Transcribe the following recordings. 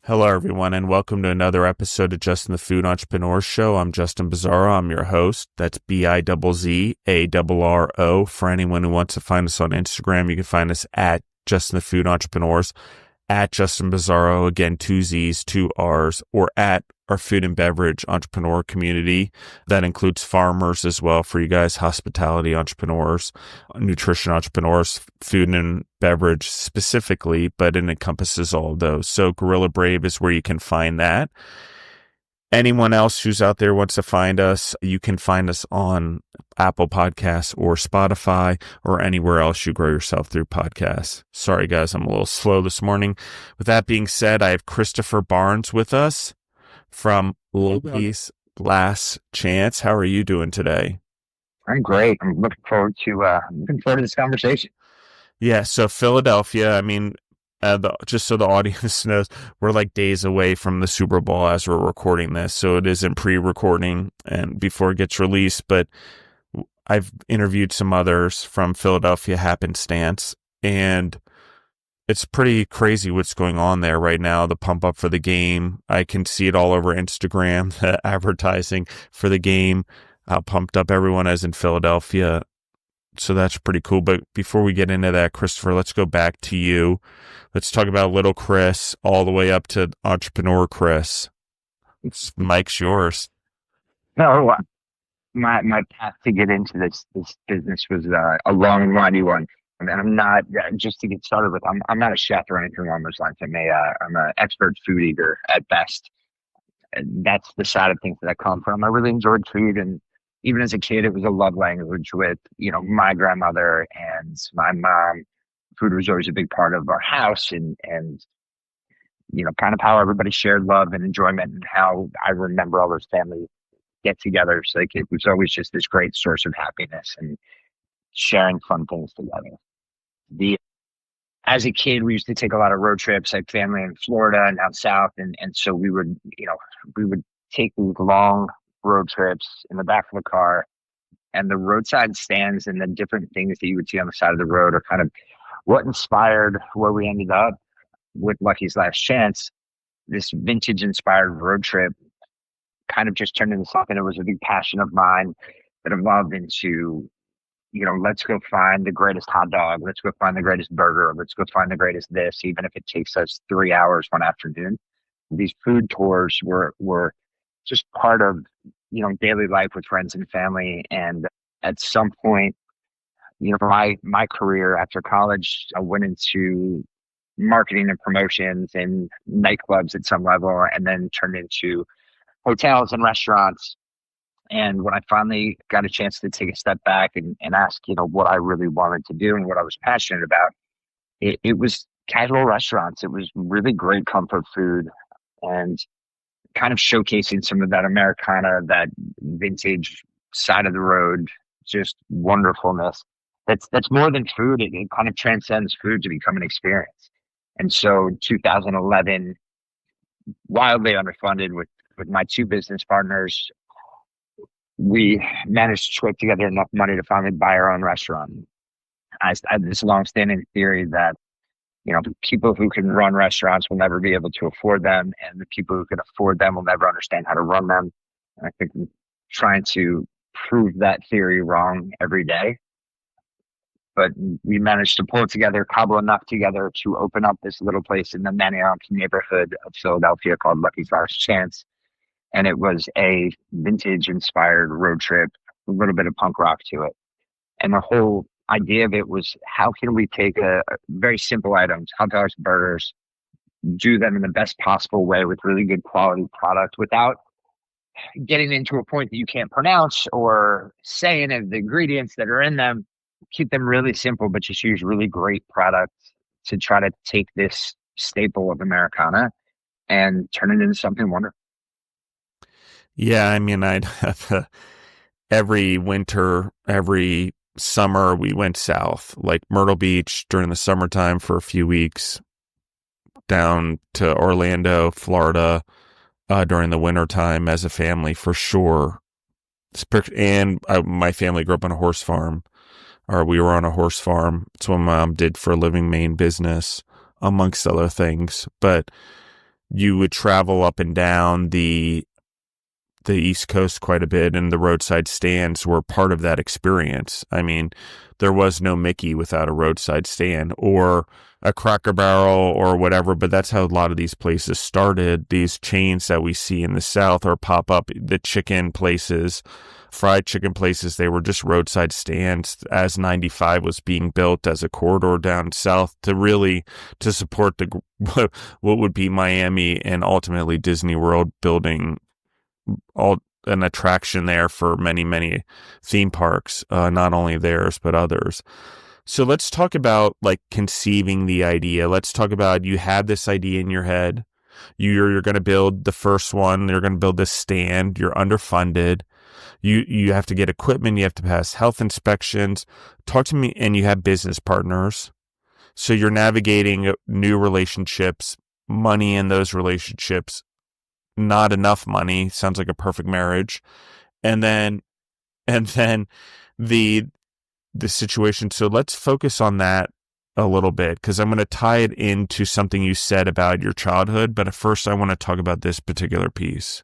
Hello, everyone, and welcome to another episode of Justin the Food Entrepreneur Show. I'm Justin Bizzarro. I'm your host. That's Bizzarro. For anyone who wants to find us on Instagram, you can find us at Justin the Food Entrepreneurs, at Justin Bizzarro, again, 2 Z's, 2 R's, or at our food and beverage entrepreneur community. That includes farmers as well for you guys, hospitality entrepreneurs, nutrition entrepreneurs, food and beverage specifically, but it encompasses all of those. So Gorilla Brave is where you can find that. Anyone else who's out there wants to find us, you can find us on Apple Podcasts or Spotify or anywhere else you grow yourself through podcasts. Sorry, guys, I'm a little slow this morning. With that being said, I have Christopher Barnes with us from Lucky's Last Chance. How are you doing today? I'm great. I'm looking forward to this conversation. Yeah, so Philadelphia, just so the audience knows, we're like days away from the Super Bowl as we're recording this, so it isn't pre-recording and before it gets released, but I've interviewed some others from Philadelphia happenstance, and it's pretty crazy what's going on there right now, the pump up for the game. I can see it all over Instagram, the advertising for the game, how pumped up everyone is in Philadelphia. So that's pretty cool. But before we get into that, Christopher, let's go back to you. Let's talk about little Chris all the way up to entrepreneur Chris. Mike's yours. No, my path to get into this business was a long and windy one. And I'm not, just to get started with, I'm not a chef or anything along those lines. I'm an expert food eater at best. And that's the side of things that I come from. I really enjoyed food, and even as a kid, it was a love language with, my grandmother and my mom. Food was always a big part of our house, and kind of how everybody shared love and enjoyment, and how I remember all those family get-togethers. Like, it was always just this great source of happiness and sharing fun things together. As a kid, we used to take a lot of road trips. I had family in Florida and down south, and so we would take these long road trips in the back of the car, and the roadside stands and the different things that you would see on the side of the road are kind of what inspired where we ended up with Lucky's Last Chance. This vintage inspired road trip kind of just turned into something that was a big passion of mine that evolved into, let's go find the greatest hot dog. Let's go find the greatest burger. Let's go find the greatest this, even if it takes us 3 hours one afternoon. These food tours were just part of, daily life with friends and family. And at some point, my career after college, I went into marketing and promotions and nightclubs at some level, and then turned into hotels and restaurants. And when I finally got a chance to take a step back and ask, what I really wanted to do and what I was passionate about, it was casual restaurants. It was really great comfort food, and kind of showcasing some of that Americana, that vintage side of the road, just wonderfulness. That's more than food. It kind of transcends food to become an experience. And so 2011, wildly underfunded with my 2 business partners, we managed to scrape together enough money to finally buy our own restaurant. I had this long-standing theory that, people who can run restaurants will never be able to afford them, and the people who can afford them will never understand how to run them. And I think I'm trying to prove that theory wrong every day. But we managed to pull it together, cobble enough together to open up this little place in the Manayunk neighborhood of Philadelphia called Lucky's Last Chance. And it was a vintage inspired road trip, a little bit of punk rock to it. And the whole idea of it was, how can we take a very simple items, hot dogs, burgers, do them in the best possible way with really good quality product without getting into a point that you can't pronounce or say any of the ingredients that are in them. Keep them really simple, but just use really great products to try to take this staple of Americana and turn it into something wonderful. Yeah, I'd have every winter, every summer, we went south, like Myrtle Beach during the summertime for a few weeks, down to Orlando, Florida, during the wintertime as a family, for sure. And my family grew up on a horse farm, or we were on a horse farm. It's what my mom did for a living, main business, amongst other things. But you would travel up and down the East Coast quite a bit, and the roadside stands were part of that experience. I mean, there was no Mickey without a roadside stand or a Cracker Barrel or whatever, but that's how a lot of these places started. These chains that we see in the South or pop up, the chicken places, fried chicken places, they were just roadside stands as 95 was being built as a corridor down south to support what would be Miami and ultimately Disney World building all an attraction there for many, many theme parks, not only theirs, but others. So let's talk about like conceiving the idea. Let's talk about, you had this idea in your head. You're going to build the first one. You're going to build this stand. You're underfunded. You have to get equipment. You have to pass health inspections. Talk to me. And you have business partners. So you're navigating new relationships, money in those relationships, not enough money. Sounds like a perfect marriage. And then the situation. So let's focus on that a little bit, because I'm going to tie it into something you said about your childhood. But at first, I want to talk about this particular piece.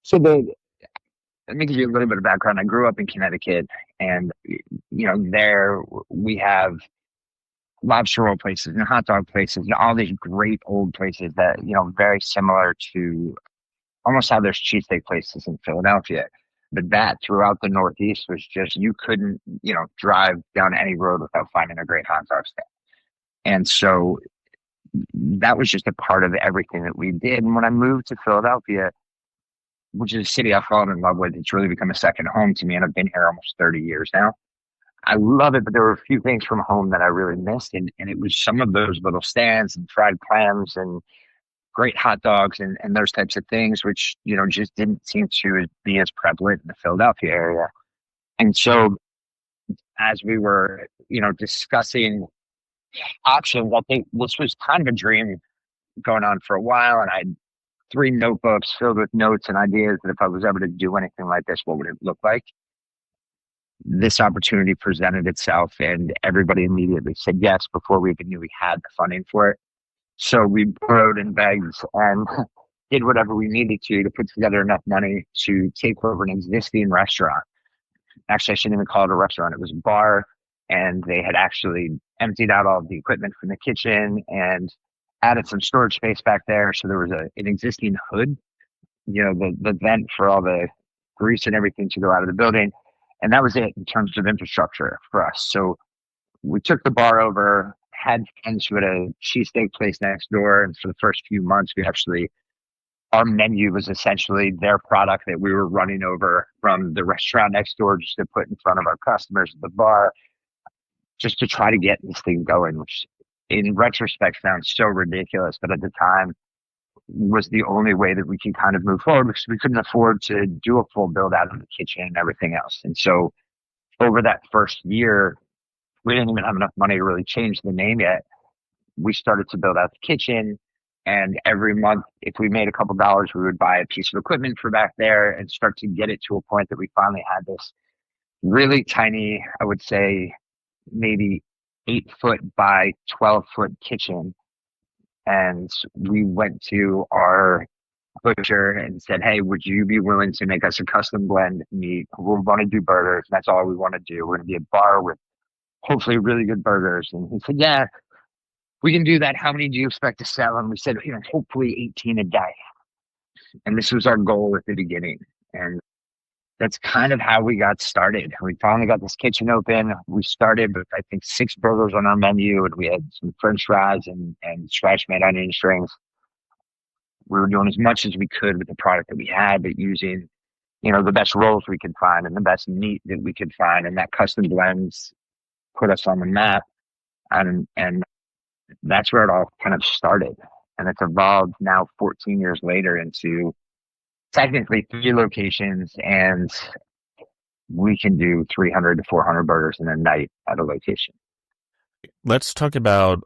So let me give you a little bit of background. I grew up in Connecticut, and there we have lobster roll places and hot dog places and all these great old places that very similar to almost how there's cheesesteak places in Philadelphia. But that throughout the Northeast was just, you couldn't, drive down any road without finding a great hot dog stand. And so that was just a part of everything that we did. And when I moved to Philadelphia, which is a city I've fallen in love with, it's really become a second home to me. And I've been here almost 30 years now. I love it, but there were a few things from home that I really missed. And it was some of those little stands and fried clams and great hot dogs and those types of things, which, just didn't seem to be as prevalent in the Philadelphia area. And so as we were, discussing options, I think this was kind of a dream going on for a while. And I had 3 notebooks filled with notes and ideas that if I was ever to do anything like this, what would it look like? This opportunity presented itself and everybody immediately said yes before we even knew we had the funding for it. So we borrowed and begged and did whatever we needed to put together enough money to take over an existing restaurant. Actually, I shouldn't even call it a restaurant. It was a bar, and they had actually emptied out all of the equipment from the kitchen and added some storage space back there. So there was an existing hood, the vent for all the grease and everything to go out of the building. And that was it in terms of infrastructure for us. So we took the bar over, had friends who had a cheesesteak place next door. And for the first few months, our menu was essentially their product that we were running over from the restaurant next door just to put in front of our customers at the bar, just to try to get this thing going, which in retrospect sounds so ridiculous, but at the time was the only way that we could kind of move forward because we couldn't afford to do a full build out of the kitchen and everything else. And so over that first year, we didn't even have enough money to really change the name yet. We started to build out the kitchen, and every month, if we made a couple dollars, we would buy a piece of equipment for back there and start to get it to a point that we finally had this really tiny, I would say maybe 8-foot by 12-foot kitchen. And we went to our butcher and said, hey, would you be willing to make us a custom blend meat? We want to do burgers. That's all we want to do. We're going to be a bar with hopefully really good burgers. And he said, yeah, we can do that. How many do you expect to sell? And we said, hopefully 18 a day. And this was our goal at the beginning. And that's kind of how we got started. We finally got this kitchen open. We started with, I think, 6 burgers on our menu, and we had some French fries and scratch-made onion strings. We were doing as much as we could with the product that we had, but using, the best rolls we could find and the best meat that we could find. And that custom blends put us on the map. And that's where it all kind of started. And it's evolved now 14 years later into technically 3 locations, and we can do 300 to 400 burgers in a night at a location. Let's talk about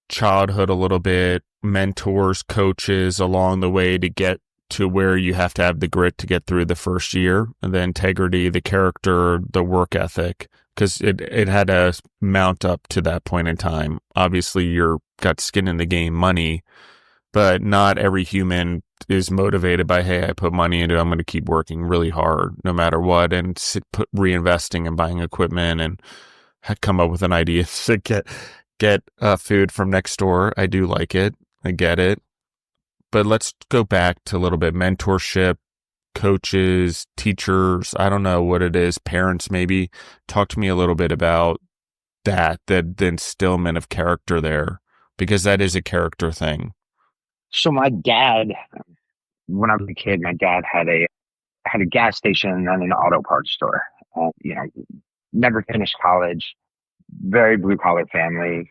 childhood a little bit, mentors, coaches along the way to get to where you have to have the grit to get through the first year, and the integrity, the character, the work ethic, because it had to mount up to that point in time. Obviously, you're got skin in the game, money, but not every human is motivated by, hey, I put money into it, I'm going to keep working really hard no matter what, and reinvesting and buying equipment and come up with an idea to get food from next door. I do like it. I get it. But let's go back to a little bit mentorship, coaches, teachers. I don't know what it is. Parents, maybe. Talk to me a little bit about the instillment of character there, because that is a character thing. So my dad, when I was a kid, my dad had a gas station and then an auto parts store. Never finished college, very blue collar family.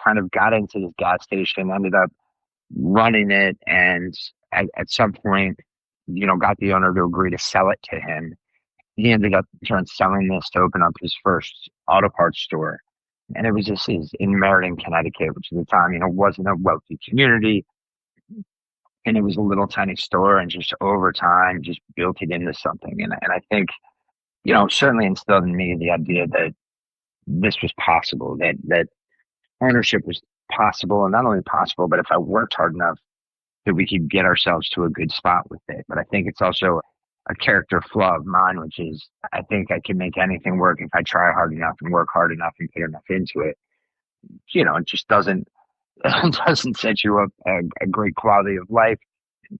Kind of got into this gas station, ended up running it, and at some point, got the owner to agree to sell it to him. He ended up selling this to open up his first auto parts store. And it was just in Meriden, Connecticut, which at the time, wasn't a wealthy community. And it was a little tiny store, and just over time, just built it into something. And I think, certainly instilled in me the idea that this was possible, that ownership was possible, and not only possible, but if I worked hard enough, that we could get ourselves to a good spot with it. But I think it's also a character flaw of mine, which is I think I can make anything work if I try hard enough and work hard enough and put enough into it. It just doesn't doesn't set you up a great quality of life.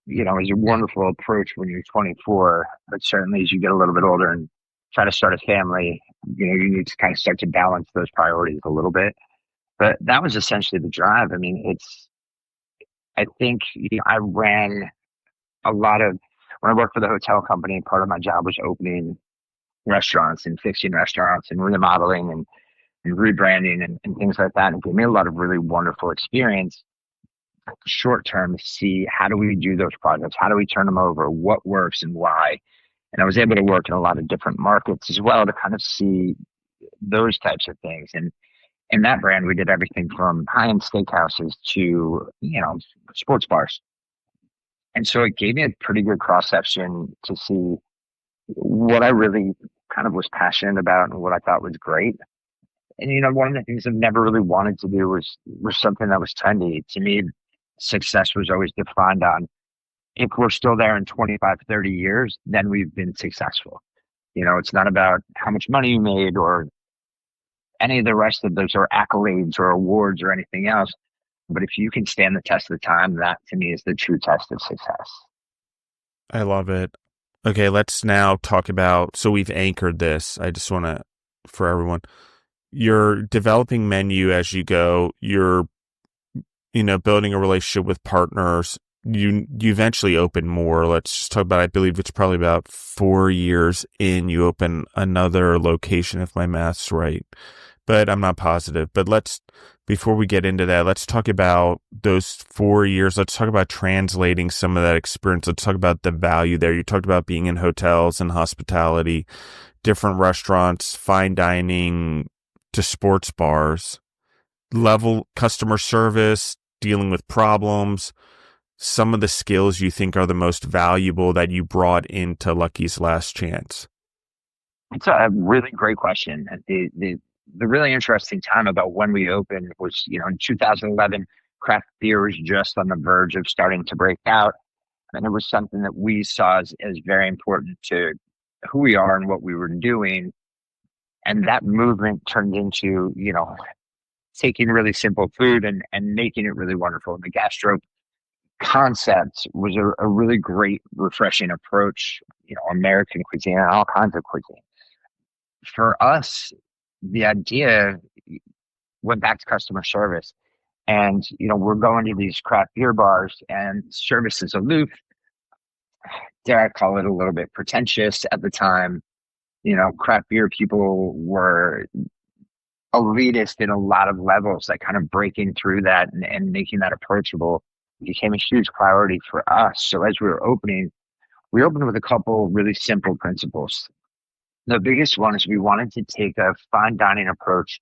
Is a wonderful approach when you're 24, but certainly as you get a little bit older and try to start a family, you need to kind of start to balance those priorities a little bit. But that was essentially the drive. I mean, I think I ran a lot of, when I worked for the hotel company, part of my job was opening restaurants and fixing restaurants and remodeling and rebranding and things like that. And it gave me a lot of really wonderful experience short term to see how do we do those projects? How do we turn them over? What works and why? And I was able to work in a lot of different markets as well to kind of see those types of things. And in that brand, we did everything from high-end steakhouses to, sports bars. And so it gave me a pretty good cross section to see what I really kind of was passionate about and what I thought was great. And one of the things I've never really wanted to do was something that was trendy. To me, success was always defined on if we're still there in 25, 30 years, then we've been successful. It's not about how much money you made or any of the rest of those or accolades or awards or anything else. But if you can stand the test of the time, that to me is the true test of success. I love it. Okay, let's now talk about, so we've anchored this. I just want to, for everyone, you're developing menu as you go. You're, building a relationship with partners. You eventually open more. Let's just talk about, I believe it's probably about 4 years in, you open another location, if my math's right, but I'm not positive. But before we get into that, let's talk about those 4 years. Let's talk about translating some of that experience. Let's talk about the value there. You talked about being in hotels and hospitality, different restaurants, fine dining to sports bars, level customer service, dealing with problems, some of the skills you think are the most valuable that you brought into Lucky's Last Chance. It's a really great question. The really interesting time about when we opened was, in 2011, craft beer was just on the verge of starting to break out. And it was something that we saw as very important to who we are and what we were doing. And that movement turned into, taking really simple food and making it really wonderful. And the gastro concept was a really great, refreshing approach, American cuisine and all kinds of cuisine. For us, the idea went back to customer service. And, we're going to these craft beer bars and service is aloof. Dare I call it a little bit pretentious at the time. Craft beer people were elitist in a lot of levels, like kind of breaking through that and making that approachable became a huge priority for us. So as we were opening, we opened with a couple really simple principles. The biggest one is we wanted to take a fine dining approach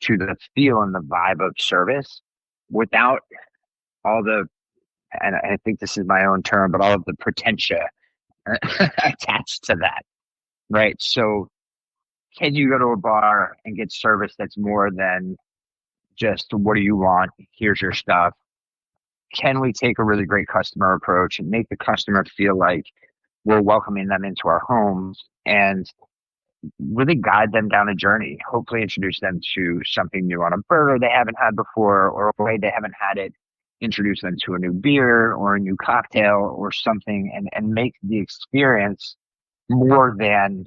to the feel and the vibe of service without all the, and I think this is my own term, but all of the pretensia attached to that, right? So can you go to a bar and get service that's more than just what do you want? Here's your stuff. can we take a really great customer approach and make the customer feel like we're welcoming them into our homes and really guide them down a journey, hopefully introduce them to something new on a burger they haven't had before or a way they haven't had it, introduce them to a new beer or a new cocktail or something, and make the experience more than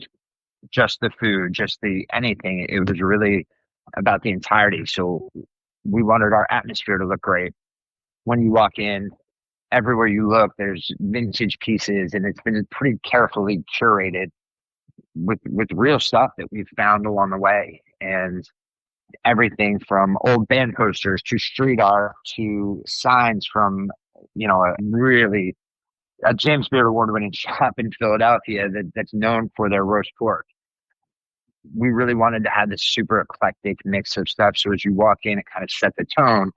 just the food, just the anything. It was really about the entirety. So we wanted our atmosphere to look great. When you walk in, everywhere you look, there's vintage pieces, and it's been pretty carefully curated with real stuff that we've found along the way. And everything from old band posters to street art to signs from, a really a James Beard award winning shop in Philadelphia that's known for their roast pork. We really wanted to have this super eclectic mix of stuff. So as you walk in, it kind of set the tone.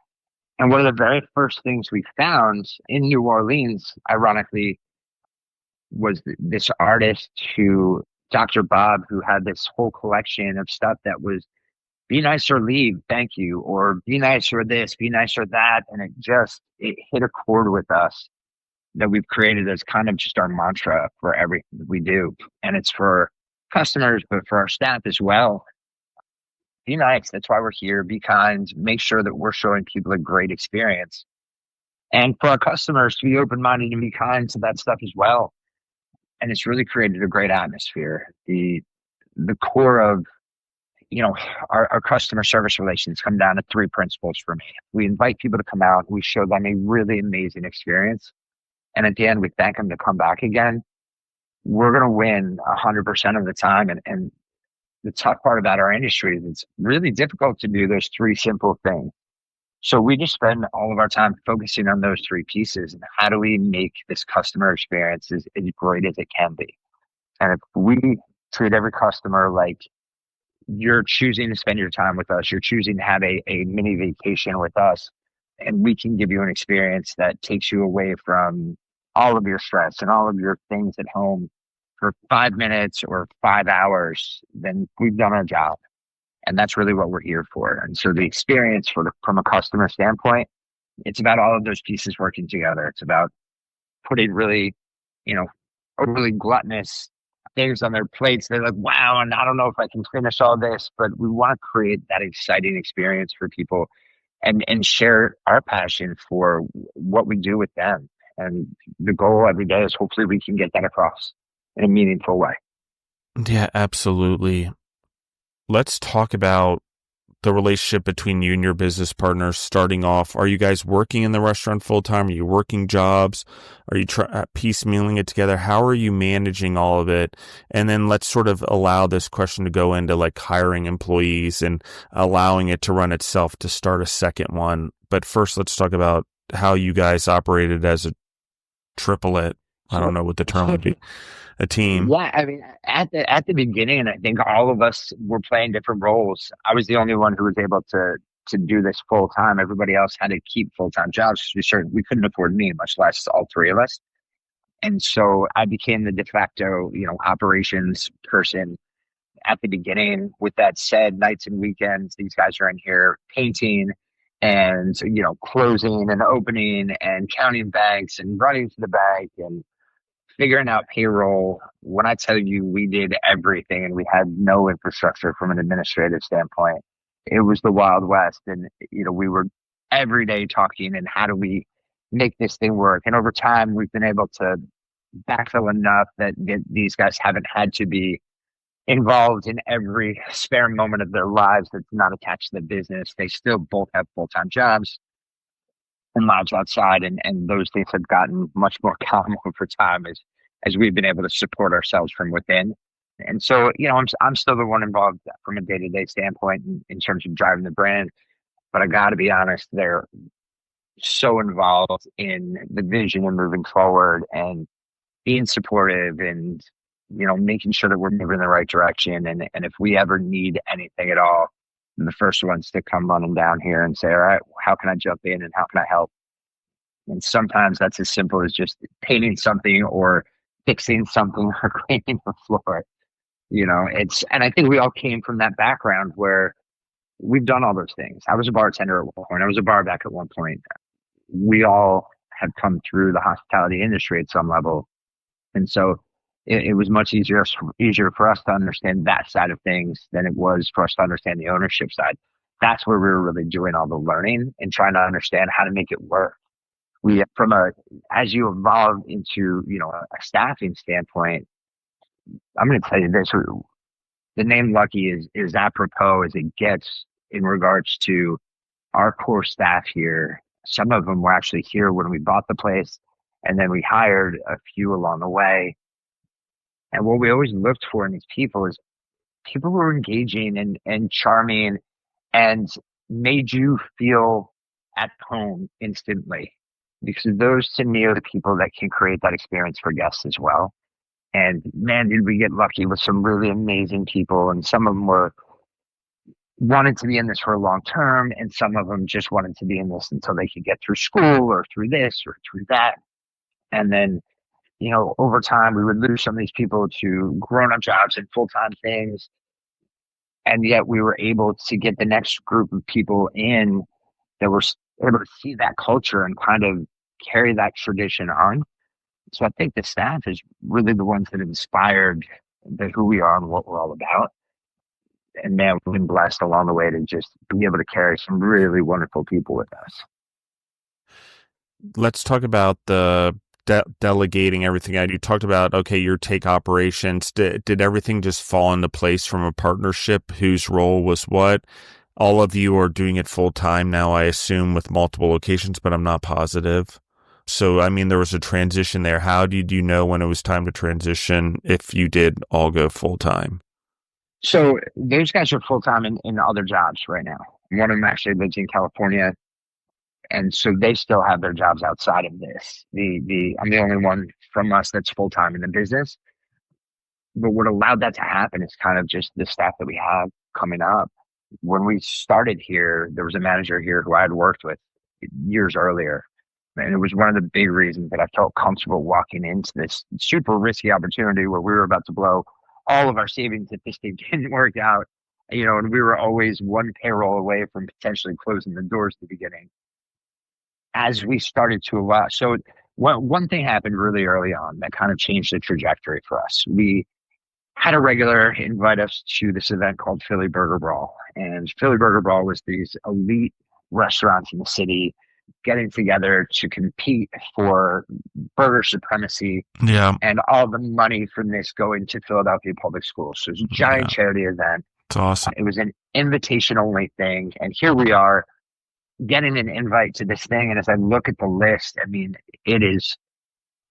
And one of the very first things we found in New Orleans, ironically, was this artist who, Dr. Bob, who had this whole collection of stuff that was be nice or leave, thank you, or be nice or this, be nice or that. And it hit a chord with us that we've created as kind of just our mantra for everything that we do. And it's for customers, but for our staff as well. Be nice. That's why we're here. Be kind. Make sure that we're showing people a great experience. And for our customers to be open-minded and be kind to that stuff as well. And it's really created a great atmosphere. The core of our customer service relations come down to three principles for me. We invite people to come out. We show them a really amazing experience. And at the end, we thank them to come back again. We're going to win 100% of the time. And the tough part about our industry is it's really difficult to do those three simple things. So we just spend all of our time focusing on those three pieces. And how do we make this customer experience as great as it can be? And if we treat every customer like you're choosing to spend your time with us, you're choosing to have a mini vacation with us, and we can give you an experience that takes you away from all of your stress and all of your things at home for 5 minutes or 5 hours, then we've done our job. And that's really what we're here for. And so the experience from a customer standpoint, it's about all of those pieces working together. It's about putting really, overly gluttonous things on their plates. They're like, wow, and I don't know if I can finish all this, but we want to create that exciting experience for people and share our passion for what we do with them. And the goal every day is hopefully we can get that across in a meaningful way. Yeah, absolutely. Let's talk about the relationship between you and your business partners starting off. Are you guys working in the restaurant full time? Are you working jobs? Are you piecemealing it together? How are you managing all of it? And then let's sort of allow this question to go into like hiring employees and allowing it to run itself to start a second one. But first, let's talk about how you guys operated as a triplet. I don't know what the term would be. A team. Yeah, I mean, at the beginning, I think all of us were playing different roles. I was the only one who was able to do this full time. Everybody else had to keep full time jobs. We couldn't afford me, much less all three of us. And so I became the de facto, operations person at the beginning. With that said, nights and weekends, these guys are in here painting and closing and opening and counting banks and running to the bank and figuring out payroll. When I tell you we did everything and we had no infrastructure from an administrative standpoint, it was the Wild West. And, we were every day talking and how do we make this thing work? And over time, we've been able to backfill enough that these guys haven't had to be involved in every spare moment of their lives that's not attached to the business. They still both have full-time jobs and lives outside, and those things have gotten much more common over time as we've been able to support ourselves from within. And so, I'm still the one involved from a day-to-day standpoint in terms of driving the brand, but I got to be honest, they're so involved in the vision and moving forward and being supportive and making sure that we're moving in the right direction. And if we ever need anything at all, the first ones to come running down here and say, all right, how can I jump in and how can I help? And sometimes that's as simple as just painting something or fixing something or cleaning the floor. And I think we all came from that background where we've done all those things. I was a bartender at one point. I was a bar back at one point. we all had come through the hospitality industry at some level. And so it was much easier for us to understand that side of things than it was for us to understand the ownership side. That's where we were really doing all the learning and trying to understand how to make it work. We, as you evolve into, a staffing standpoint, I'm going to tell you this, the name Lucky is apropos as it gets in regards to our core staff here. Some of them were actually here when we bought the place, and then we hired a few along the way. And what we always looked for in these people is people who were engaging and charming and made you feel at home instantly. Because those to me are the people that can create that experience for guests as well. And man, did we get lucky with some really amazing people. And some of them wanted to be in this for a long term, and some of them just wanted to be in this until they could get through school or through this or through that. And then, over time, we would lose some of these people to grown-up jobs and full-time things. And yet we were able to get the next group of people in that were able to see that culture and kind of carry that tradition on. So I think the staff is really the ones that inspired who we are and what we're all about. And man, we've been blessed along the way to just be able to carry some really wonderful people with us. Let's talk about the delegating everything out. You talked about, okay, your take operations. Did everything just fall into place from a partnership whose role was what? All of you are doing it full time now, I assume, with multiple locations, but I'm not positive. So, I mean, there was a transition there. How did you know when it was time to transition if you did all go full time? So those guys are full time in other jobs right now. One of them actually lives in California, and so they still have their jobs outside of this. I'm the only one from us that's full time in the business. But what allowed that to happen is kind of just the staff that we have coming up. When we started here, there was a manager here who I had worked with years earlier. And it was one of the big reasons that I felt comfortable walking into this super risky opportunity where we were about to blow all of our savings if this thing didn't work out, and we were always one payroll away from potentially closing the doors at the beginning. As we started to allow, so one thing happened really early on that kind of changed the trajectory for us. We had a regular invite us to this event called Philly Burger Brawl. And Philly Burger Brawl was these elite restaurants in the city getting together to compete for burger supremacy. Yeah. And all the money from this going to Philadelphia public schools. So it was a giant charity event. It's awesome. It was an invitation only thing. And here we are getting an invite to this thing. And as I look at the list, I mean, it is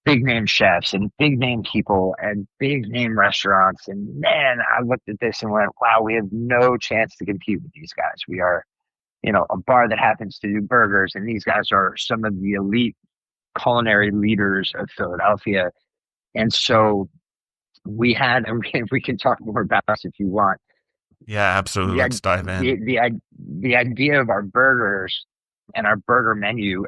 big name chefs and big name people and big name restaurants. And man, I looked at this and went, wow, we have no chance to compete with these guys. We are, a bar that happens to do burgers, and these guys are some of the elite culinary leaders of Philadelphia. And so we can talk more about this if you want. Yeah, absolutely. Let's dive in. The idea of our burgers and our burger menu,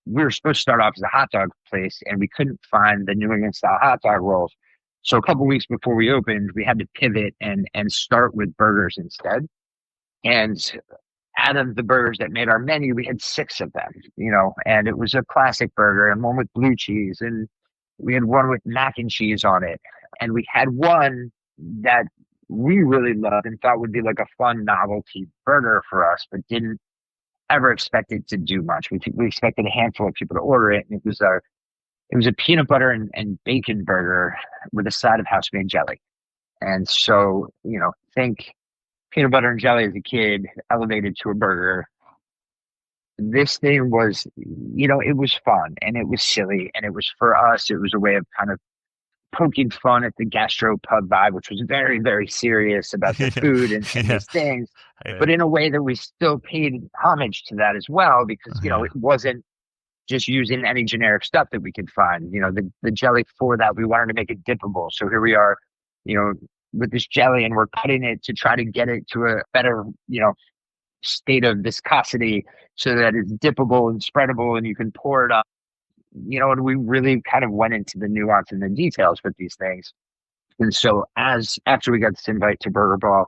we were supposed to start off as a hot dog place, and we couldn't find the New England style hot dog rolls. So a couple of weeks before we opened, we had to pivot and start with burgers instead. And out of the burgers that made our menu, we had 6 of them, and it was a classic burger and one with blue cheese, and we had one with mac and cheese on it. And we had one that we really loved and thought would be like a fun novelty burger for us, but didn't ever expect it to do much. We expected a handful of people to order it. And it was a peanut butter and bacon burger with a side of house-made jelly. And so, think peanut butter and jelly as a kid elevated to a burger. This thing was, it was fun and it was silly. And it was, for us, it was a way of kind of poking fun at the gastro pub vibe, which was very, very serious about the food and these things, but in a way that we still paid homage to that as well, because, it wasn't just using any generic stuff that we could find. The jelly for that, we wanted to make it dippable. So here we are, with this jelly, and we're cutting it to try to get it to a better, state of viscosity so that it's dippable and spreadable and you can pour it up. And we really kind of went into the nuance and the details with these things. And so after we got this invite to Burger Ball,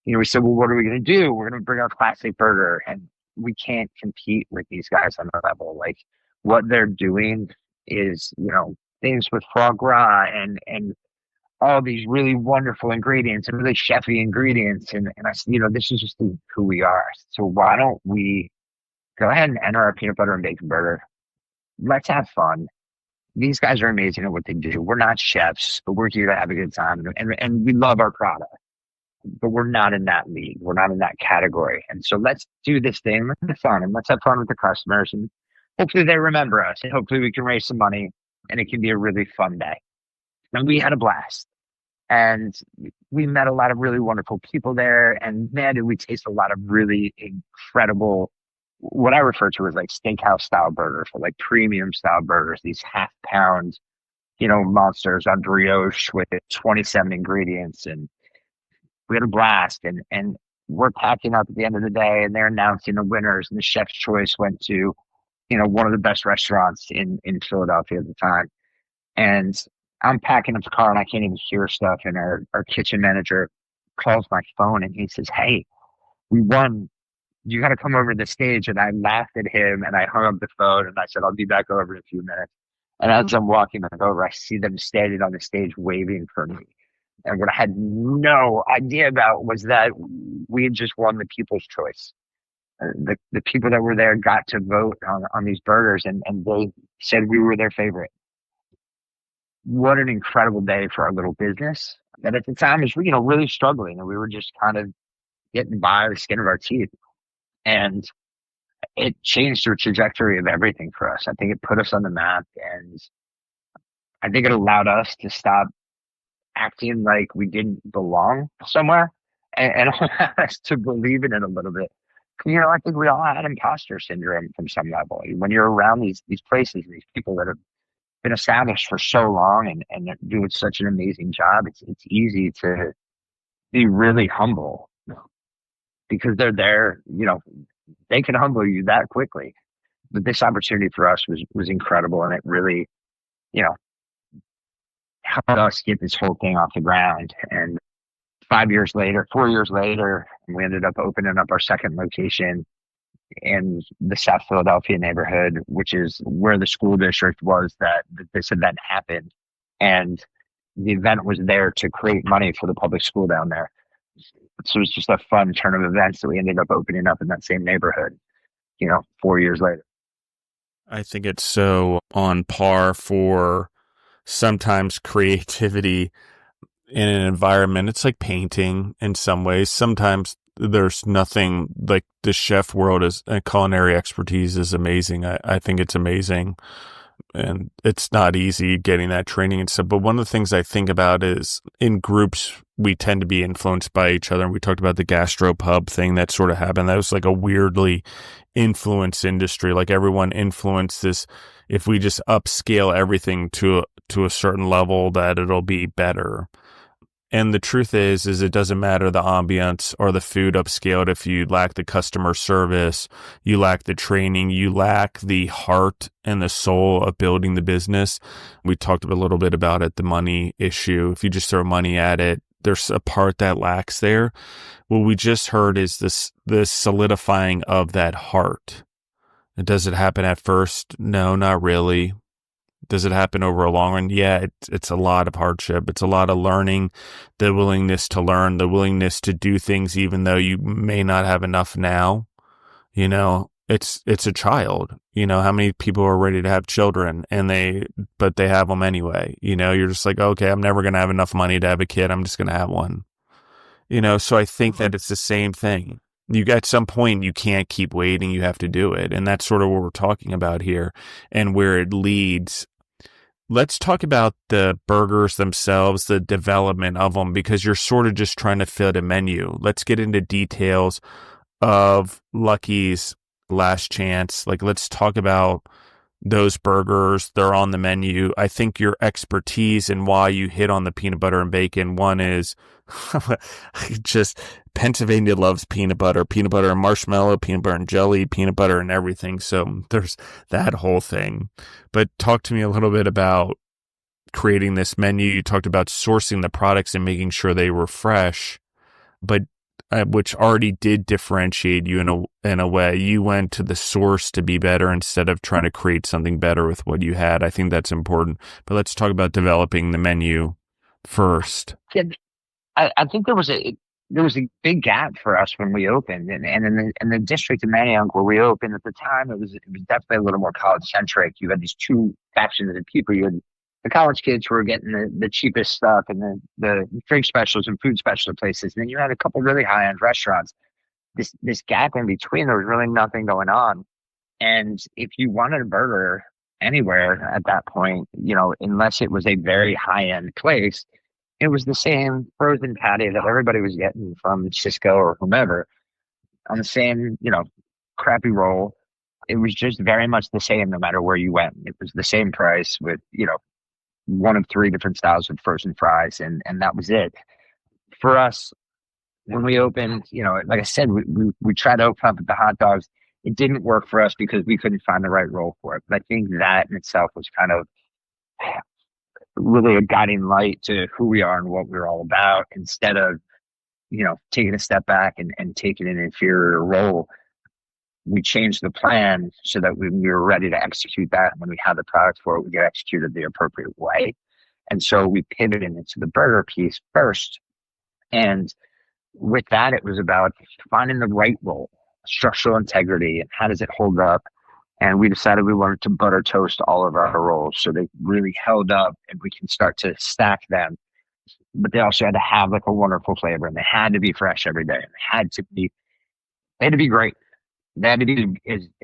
we said, well, what are we going to do? We're going to bring our classic burger. And we can't compete with these guys on the level. Like what they're doing is, things with foie gras and all these really wonderful ingredients and really chefy ingredients. And I said, this is just who we are. So why don't we go ahead and enter our peanut butter and bacon burger? Let's have fun. These guys are amazing at what they do. We're not chefs, but we're here to have a good time. And we love our product, but we're not in that league. We're not in that category. And so let's do this thing. Let's have fun and let's have fun with the customers. And hopefully they remember us and hopefully we can raise some money and it can be a really fun day. And we had a blast. And we met a lot of really wonderful people there. And man, did we taste a lot of really incredible, what I refer to as like steakhouse style burgers, or like premium style burgers, these half-pound, monsters on brioche with 27 ingredients. And we had a blast. And we're packing up at the end of the day and they're announcing the winners. And the chef's choice went to, one of the best restaurants in Philadelphia at the time. And I'm packing up the car and I can't even hear stuff. And our kitchen manager calls my phone and he says, "Hey, we won. You got to come over to the stage." And I laughed at him and I hung up the phone and I said, "I'll be back over in a few minutes." And as I'm walking back over, I see them standing on the stage waving for me. And what I had no idea about was that we had just won the People's Choice. The people that were there got to vote on these burgers and they said we were their favorite. What an incredible day for our little business that at the time was, really struggling, and we were just kind of getting by the skin of our teeth. And it changed the trajectory of everything for us. I think it put us on the map, and I think it allowed us to stop acting like we didn't belong somewhere and allowed us to believe in it a little bit. I think we all had imposter syndrome from some level. When you're around these places, these people that have been established for so long and doing such an amazing job, it's easy to be really humble because they're there. They can humble you that quickly. But this opportunity for us was incredible, and it really, helped us get this whole thing off the ground. And 4 years later, we ended up opening up our second location in the South Philadelphia neighborhood, which is where the school district was that this event happened. And the event was there to create money for the public school down there. So it was just a fun turn of events that we ended up opening up in that same neighborhood, 4 years later. I think it's so on par for sometimes creativity in an environment. It's like painting in some ways. Sometimes there's nothing like the chef world is, culinary expertise is amazing. I think it's amazing. And it's not easy getting that training and stuff. But one of the things I think about is in groups, we tend to be influenced by each other. And we talked about the gastropub thing that sort of happened. That was like a weirdly influenced industry. Like everyone influenced this. If we just upscale everything to a certain level, that it'll be better. And the truth is it doesn't matter the ambiance or the food upscaled if you lack the customer service, you lack the training, you lack the heart and the soul of building the business. We talked a little bit about it, the money issue. If you just throw money at it, there's a part that lacks there. What we just heard is this solidifying of that heart. Does it happen at first? No, not really. Does it happen over a long run? Yeah, it's a lot of hardship. It's a lot of learning, the willingness to learn, the willingness to do things even though you may not have enough now. It's a child. How many people are ready to have children but they have them anyway. You're just like, okay, I'm never going to have enough money to have a kid. I'm just going to have one. So I think that it's the same thing. At some point, you can't keep waiting. You have to do it. And that's sort of what we're talking about here and where it leads. Let's talk about the burgers themselves, the development of them, because you're sort of just trying to fit a menu. Let's get into details of Lucky's Last Chance. Let's talk about those burgers. They're on the menu. I think your expertise and why you hit on the peanut butter and bacon. One is just Pennsylvania loves peanut butter and marshmallow, peanut butter and jelly, peanut butter and everything. So there's that whole thing. But talk to me a little bit about creating this menu. You talked about sourcing the products and making sure they were fresh. But which already did differentiate you in a way. You went to the source to be better instead of trying to create something better with what you had. I think that's important. But let's talk about developing the menu first. Yeah, I think there was a big gap for us when we opened, and in the district of Manayunk where we opened at the time, it was definitely a little more college centric. You had these two factions of people. You had the college kids who were getting the cheapest stuff and the drink specials and food special places, and then you had a couple really high end restaurants. This gap in between, there was really nothing going on. And if you wanted a burger anywhere at that point, unless it was a very high end place, it was the same frozen patty that everybody was getting from Cisco or whomever on the same, crappy roll. It was just very much the same no matter where you went. It was the same price with, one of three different styles of frozen fries, and that was it. For us, when we opened, like I said, we tried to open up with the hot dogs. It didn't work for us because we couldn't find the right roll for it. But I think that in itself was kind of really a guiding light to who we are and what we're all about, instead of, taking a step back and taking an inferior role. We changed the plan so that we were ready to execute that. When we had the product for it, we could execute it the appropriate way. And so we pivoted into the burger piece first. And with that, it was about finding the right role, structural integrity, and how does it hold up. And we decided we wanted to butter toast all of our rolls so they really held up and we can start to stack them. But they also had to have like a wonderful flavor, and they had to be fresh every day. And they had to be great. They had to be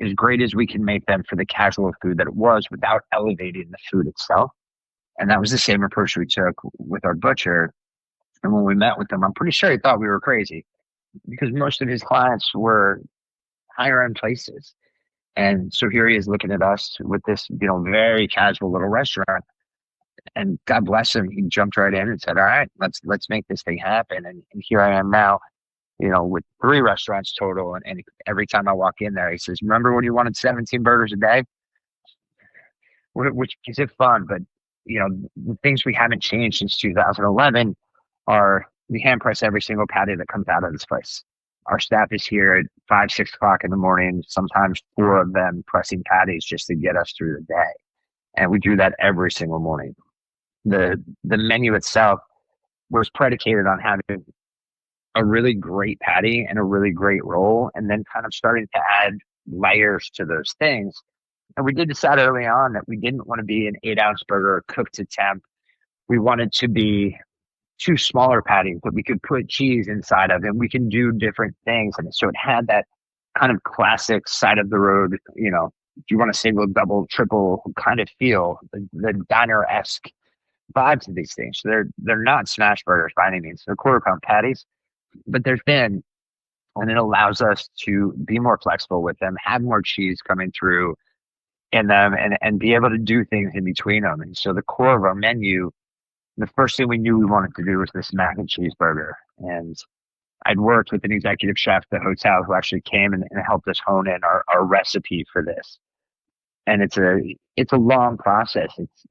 as great as we can make them for the casual food that it was, without elevating the food itself. And that was the same approach we took with our butcher. And when we met with him, I'm pretty sure he thought we were crazy, because most of his clients were higher end places. And so here he is looking at us with this, very casual little restaurant. And God bless him, he jumped right in and said, "All right, let's make this thing happen." And here I am now, with 3 restaurants total. And every time I walk in there, he says, "Remember when you wanted 17 burgers a day?" Which is it fun, but the things we haven't changed since 2011 are we hand press every single patty that comes out of this place. Our staff is here at 5, 6 o'clock in the morning, sometimes 4 of them pressing patties just to get us through the day. And we do that every single morning. The menu itself was predicated on having a really great patty and a really great roll, and then kind of starting to add layers to those things. And we did decide early on that we didn't want to be an 8-ounce burger cooked to temp. We wanted to be 2 smaller patties that we could put cheese inside of, and we can do different things. And so it had that kind of classic side of the road, if you want to single, double, triple kind of feel, the diner-esque vibe to these things. So they're not smash burgers by any means. They're quarter-pound patties, but they're thin, and it allows us to be more flexible with them, have more cheese coming through in them, and be able to do things in between them. And so the core of our menu, the first thing we knew we wanted to do was this mac and cheese burger. And I'd worked with an executive chef at the hotel who actually came and helped us hone in our recipe for this. And it's a long process. It's,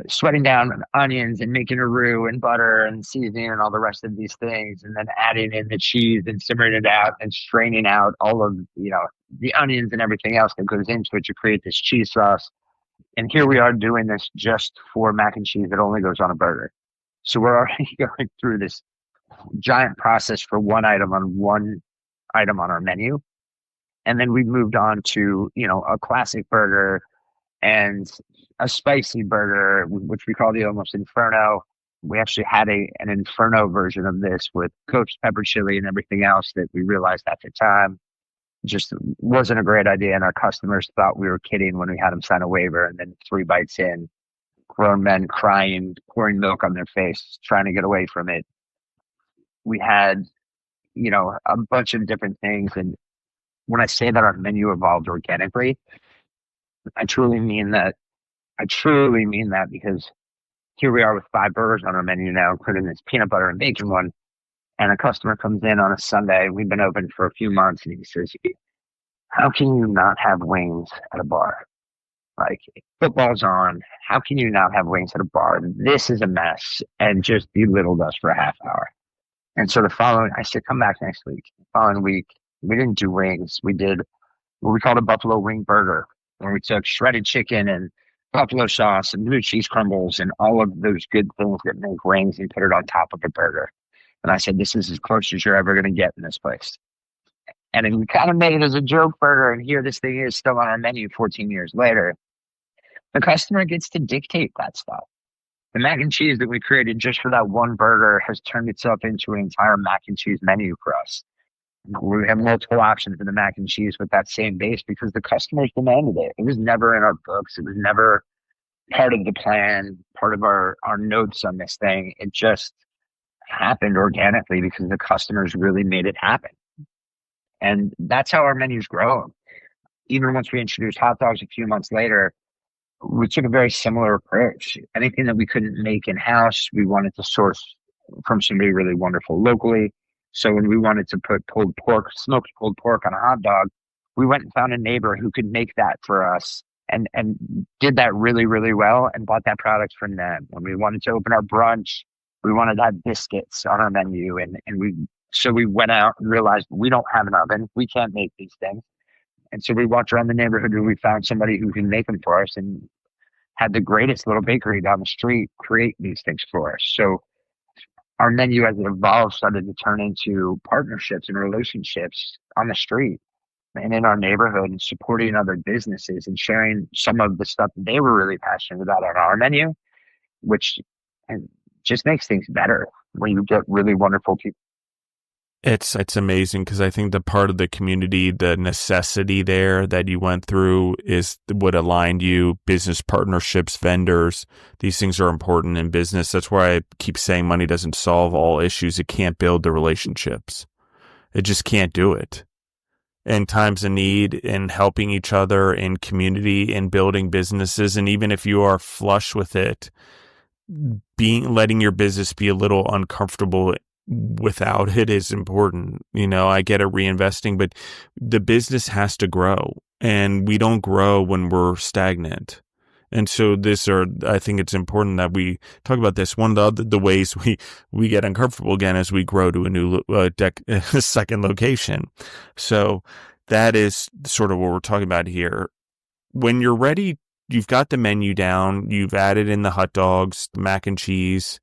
sweating down onions and making a roux and butter and seasoning and all the rest of these things, and then adding in the cheese and simmering it out and straining out all of, the onions and everything else that goes into it to create this cheese sauce. And here we are doing this just for mac and cheese that only goes on a burger. So we're already going through this giant process for one item on our menu. And then we moved on to, a classic burger and a spicy burger, which we call the almost Inferno. We actually had an Inferno version of this with coached pepper chili and everything else that we realized at the time just wasn't a great idea. And our customers thought we were kidding when we had them sign a waiver. And then 3 bites in, grown men crying, pouring milk on their face, trying to get away from it. We had, a bunch of different things. And when I say that our menu evolved organically, I truly mean that. Because here we are with 5 burgers on our menu now, including this peanut butter and bacon one. And a customer comes in on a Sunday. We've been open for a few months, and he says, "How can you not have wings at a bar? Like, football's on. How can you not have wings at a bar? This is a mess." And just belittled us for a half hour. And so the following, I said, come back next week. The following week, we didn't do wings. We did what we called a buffalo wing burger, where we took shredded chicken and buffalo sauce and blue cheese crumbles and all of those good things that make wings and put it on top of a burger. And I said, this is as close as you're ever going to get in this place. And then we kind of made it as a joke burger. And here this thing is still on our menu 14 years later. The customer gets to dictate that stuff. The mac and cheese that we created just for that one burger has turned itself into an entire mac and cheese menu for us. We have multiple options for the mac and cheese with that same base because the customers demanded it. It was never in our books. It was never part of the plan, part of our notes on this thing. It just happened organically because the customers really made it happen. And that's how our menu's grown. Even once we introduced hot dogs a few months later, we took a very similar approach. Anything that we couldn't make in-house, we wanted to source from somebody really wonderful locally. So when we wanted to put pulled pork, smoked pulled pork on a hot dog, we went and found a neighbor who could make that for us and did that really, really well and bought that product from them. When we wanted to open our brunch, we wanted to have biscuits on our menu. So we went out and realized we don't have an oven. We can't make these things. And so we walked around the neighborhood and we found somebody who can make them for us and had the greatest little bakery down the street create these things for us. So our menu, as it evolved, started to turn into partnerships and relationships on the street and in our neighborhood and supporting other businesses and sharing some of the stuff that they were really passionate about on our menu, which just makes things better when you get really wonderful people. It's amazing because I think the part of the community, the necessity there that you went through is what aligned you, business partnerships, vendors. These things are important in business. That's why I keep saying money doesn't solve all issues. It can't build the relationships. It just can't do it. In times of need, in helping each other, in community, in building businesses, and even if you are flush with it, letting your business be a little uncomfortable without it is important. I get it, reinvesting, but the business has to grow, and we don't grow when we're stagnant. And so I think it's important that we talk about this. One of the ways we get uncomfortable again is we grow to a new second location. So that is sort of what we're talking about here. When you're ready, you've got the menu down, you've added in the hot dogs, the mac and cheese.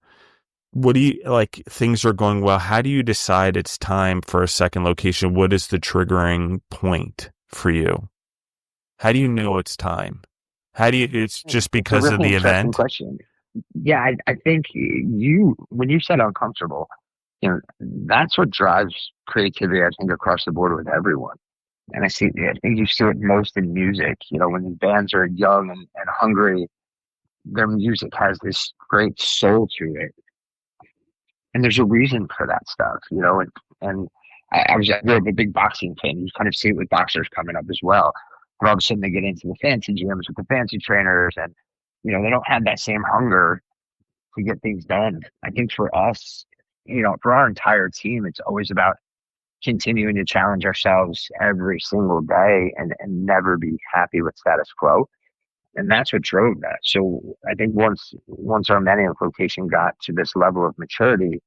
What do you things are going well? How do you decide it's time for a second location? What is the triggering point for you? How do you know it's time? It's just because of the event? Question. Yeah, I think when you said uncomfortable, that's what drives creativity, I think, across the board with everyone. And I think you see it most in music. When bands are young and hungry, their music has this great soul to it. And there's a reason for that stuff, and I was a big boxing fan. You kind of see it with boxers coming up as well. But all of a sudden they get into the fancy gyms with the fancy trainers and, they don't have that same hunger to get things done. I think for us, for our entire team, it's always about continuing to challenge ourselves every single day and never be happy with status quo. And that's what drove that. So I think once our menu location got to this level of maturity,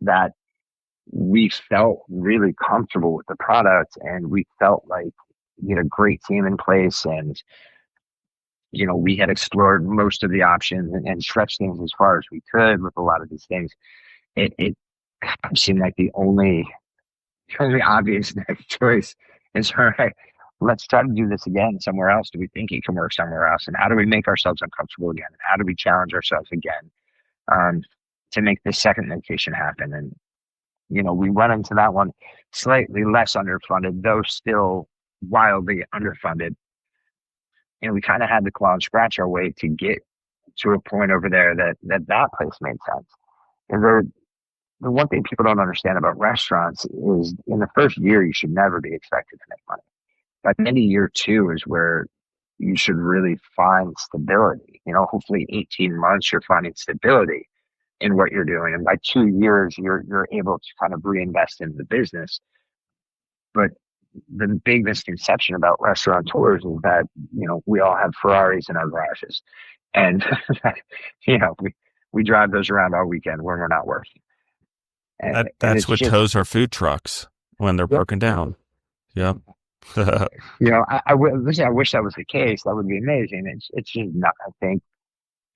that we felt really comfortable with the product and we felt like we had a great team in place and, we had explored most of the options and stretched things as far as we could with a lot of these things. It seemed like the only obvious next choice is, all right, let's try to do this again somewhere else. Do we think it can work somewhere else? And how do we make ourselves uncomfortable again? And how do we challenge ourselves again to make this second location happen? And, we went into that one slightly less underfunded, though still wildly underfunded. We kind of had to claw and scratch our way to get to a point over there that place made sense. And the one thing people don't understand about restaurants is in the first year, you should never be expected to make money. But then year two is where you should really find stability. Hopefully 18 months, you're finding stability in what you're doing. And by 2 years, you're able to kind of reinvest in the business. But the big misconception about restaurateurs is that, we all have Ferraris in our garages. And, we drive those around all weekend when we're not working. And That's it's what just, tows our food trucks when they're yep. broken down. Yep. Listen, I wish that was the case. That would be amazing. It's just not. I think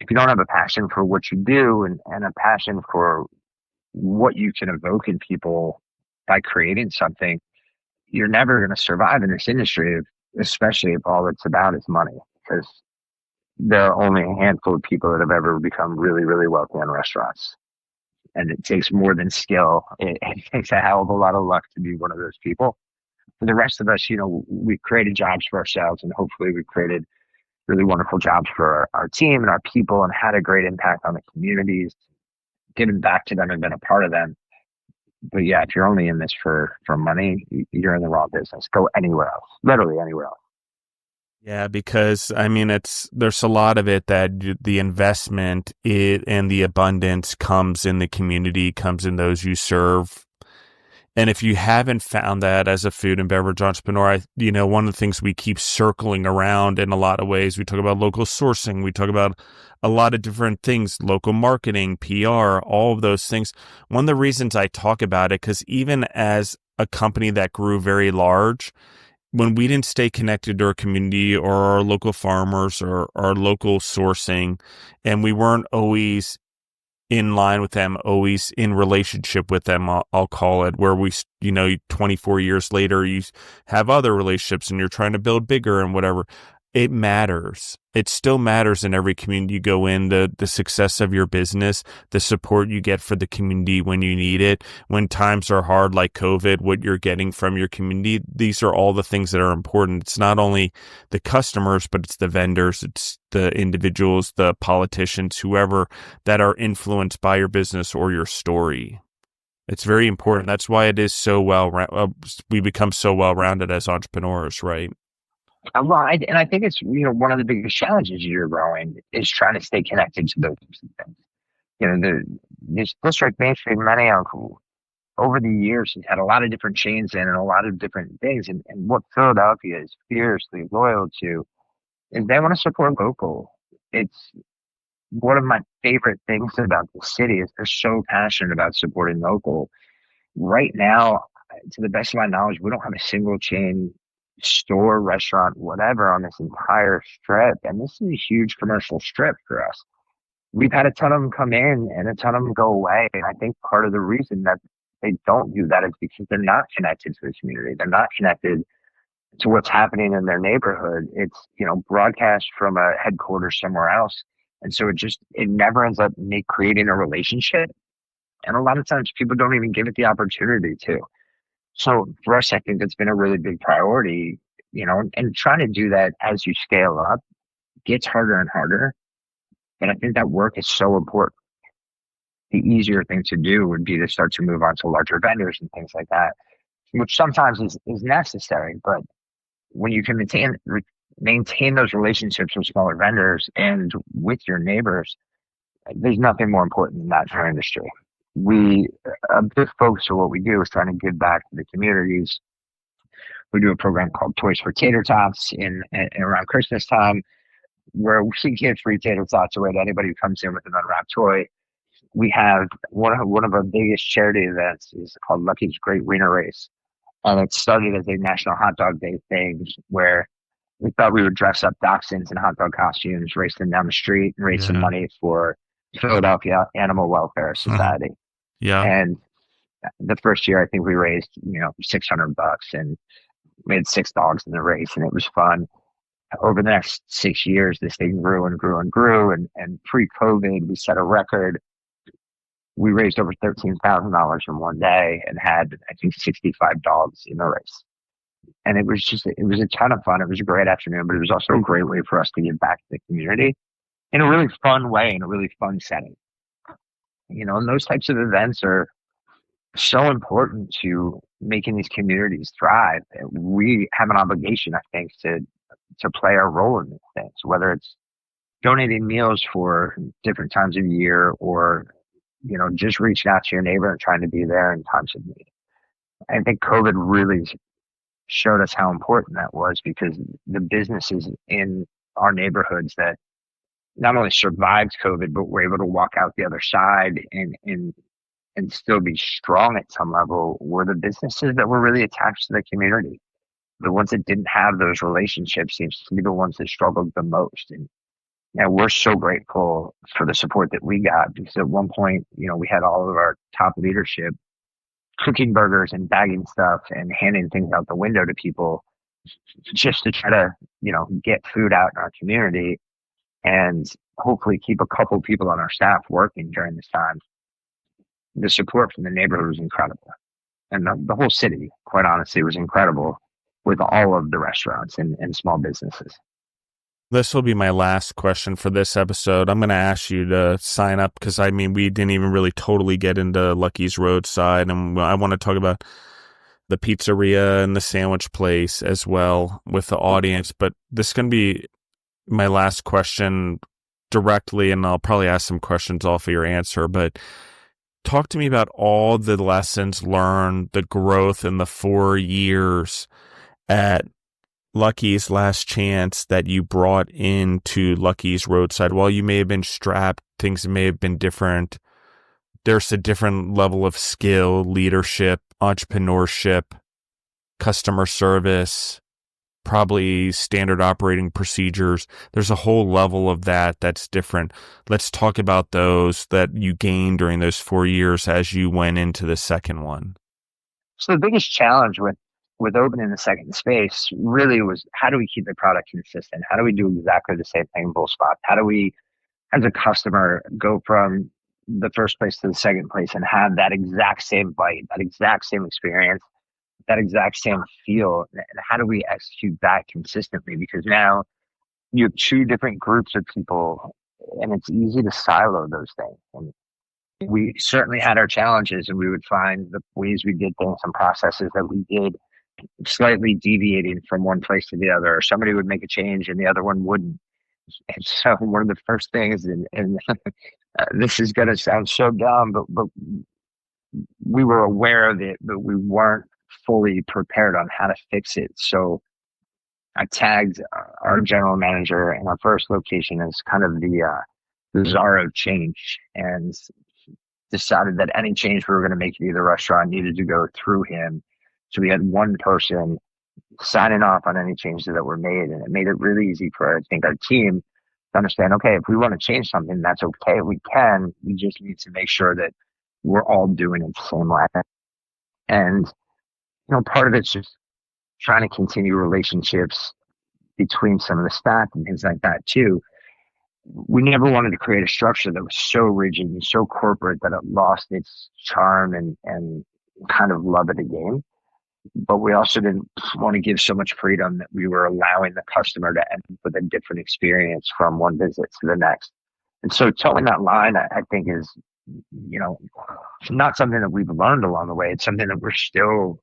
if you don't have a passion for what you do and a passion for what you can evoke in people by creating something, you're never going to survive in this industry, especially if all it's about is money. Because there are only a handful of people that have ever become really, really wealthy in restaurants. And it takes more than skill. It takes a hell of a lot of luck to be one of those people. For the rest of us, we've created jobs for ourselves, and hopefully we've created really wonderful jobs for our team and our people and had a great impact on the communities, given back to them and been a part of them. But yeah, if you're only in this for money, you're in the wrong business. Go anywhere else, literally anywhere else. Yeah, because I mean, there's a lot of it that the investment and the abundance comes in the community, comes in those you serve. And if you haven't found that as a food and beverage entrepreneur, one of the things we keep circling around in a lot of ways, we talk about local sourcing, we talk about a lot of different things, local marketing, PR, all of those things. One of the reasons I talk about it, because even as a company that grew very large, when we didn't stay connected to our community or our local farmers or our local sourcing, and we weren't always in line with them, always in relationship with them, I'll call it, where 24 years later, you have other relationships and you're trying to build bigger and whatever. It matters. It still matters in every community you go in, the success of your business, the support you get for the community when you need it, when times are hard like COVID, what you're getting from your community. These are all the things that are important. It's not only the customers, but it's the vendors, it's the individuals, the politicians, whoever that are influenced by your business or your story. It's very important. That's why it is so we become so well-rounded as entrepreneurs, right? And I think it's one of the biggest challenges you're growing is trying to stay connected to those things. This district Main Street Maniac over the years has had a lot of different chains in and a lot of different things. And what Philadelphia is fiercely loyal to is they want to support local. It's one of my favorite things about the city is they're so passionate about supporting local. Right now, to the best of my knowledge, we don't have a single chain store, restaurant, whatever on this entire strip. And this is a huge commercial strip for us. We've had a ton of them come in and a ton of them go away. And I think part of the reason that they don't do that is because they're not connected to the community. They're not connected to what's happening in their neighborhood. It's, broadcast from a headquarters somewhere else. And so it never ends up creating a relationship. And a lot of times people don't even give it the opportunity to. So for us, I think that's been a really big priority, and trying to do that as you scale up gets harder and harder. But I think that work is so important. The easier thing to do would be to start to move on to larger vendors and things like that, which sometimes is necessary. But when you can maintain those relationships with smaller vendors and with your neighbors, there's nothing more important than that in our industry. A big focus of what we do is trying to give back to the communities. We do a program called Toys for Tater Tots in around Christmas time, where we give free tater tots away to anybody who comes in with an unwrapped toy. We have one of our biggest charity events is called Lucky's Great Wiener Race. And it started as a National Hot Dog Day thing where we thought we would dress up dachshunds in hot dog costumes, race them down the street, and raise some money for Philadelphia Animal Welfare Society. Yeah. And the first year, I think we raised, $600 and we had 6 dogs in the race, and it was fun. Over the next 6 years, this thing grew and grew and grew. And pre-COVID, we set a record. We raised over $13,000 in one day and had, I think, 65 dogs in the race. And it was a ton of fun. It was a great afternoon, but it was also a great way for us to give back to the community in a really fun way, in a really fun setting. And those types of events are so important to making these communities thrive. We have an obligation, I think, to play our role in these things, whether it's donating meals for different times of year or, just reaching out to your neighbor and trying to be there in times of need. I think COVID really showed us how important that was because the businesses in our neighborhoods that not only survived COVID, but were able to walk out the other side and and still be strong at some level were the businesses that were really attached to the community. The ones that didn't have those relationships seems to be the ones that struggled the most. And we're so grateful for the support that we got, because at one point, we had all of our top leadership cooking burgers and bagging stuff and handing things out the window to people just to try to, get food out in our community and hopefully keep a couple people on our staff working during this time. The support from the neighborhood was incredible. And the whole city, quite honestly, was incredible with all of the restaurants and small businesses. This will be my last question for this episode. I'm going to ask you to sign up because, we didn't even really totally get into Lucky's Roadside, and I want to talk about the pizzeria and the sandwich place as well with the audience. But this is going to be my last question directly, and I'll probably ask some questions off of your answer. But talk to me about all the lessons learned, the growth in the 4 years at Lucky's Last Chance that you brought into Lucky's Roadside. While you may have been strapped, things may have been different. There's a different level of skill, leadership, entrepreneurship, customer service, probably standard operating procedures. There's a whole level of that's different. Let's talk about those that you gained during those 4 years as you went into the second one. So the biggest challenge with opening the second space really was, how do we keep the product consistent? How do we do exactly the same thing in both spots? How do we, as a customer, go from the first place to the second place and have that exact same bite, that exact same experience, that exact same feel? And how do we execute that consistently? Because now you have two different groups of people and it's easy to silo those things. And we certainly had our challenges, and we would find the ways we did things and processes that we did slightly deviating from one place to the other, or somebody would make a change and the other one wouldn't. And so one of the first things, and this is going to sound so dumb, but we were aware of it, but we weren't fully prepared on how to fix it. So I tagged our general manager in our first location as kind of the Bizzarro change, and decided that any change we were going to make to either restaurant needed to go through him. So we had one person signing off on any changes that were made, and it made it really easy for, I think, our team to understand, okay, if we want to change something, that's okay. We can. We just need to make sure that we're all doing it the same way. And, part of it's just trying to continue relationships between some of the staff and things like that too. We never wanted to create a structure that was so rigid and so corporate that it lost its charm and kind of love of the game. But we also didn't want to give so much freedom that we were allowing the customer to end up with a different experience from one visit to the next. And so towing that line, I think, is, not something that we've learned along the way. It's something that we're still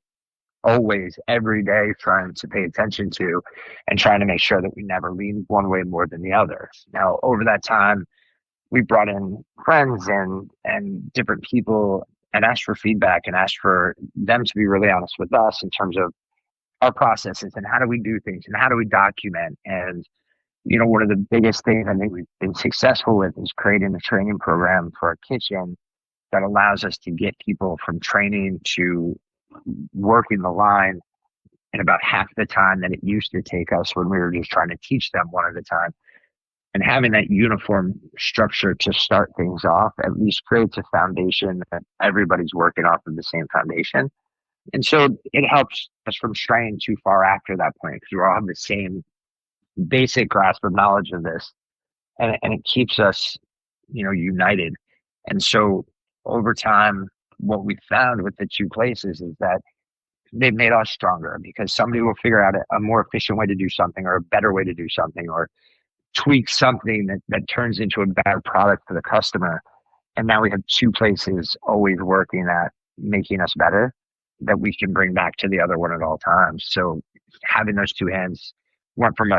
always, every day, trying to pay attention to and trying to make sure that we never lean one way more than the other. Now, over that time, we brought in friends and different people and asked for feedback and asked for them to be really honest with us in terms of our processes and how do we do things and how do we document. And, one of the biggest things I think we've been successful with is creating a training program for our kitchen that allows us to get people from training to working the line in about half the time that it used to take us when we were just trying to teach them one at a time. And having that uniform structure to start things off at least creates a foundation that everybody's working off of the same foundation. And so it helps us from straying too far after that point, because we all have the same basic grasp of knowledge of this. And it keeps us, united. And so over time, what we found with the two places is that they've made us stronger, because somebody will figure out a more efficient way to do something or a better way to do something, or tweak something that turns into a better product for the customer. And now we have two places always working at making us better that we can bring back to the other one at all times. So having those two hands went from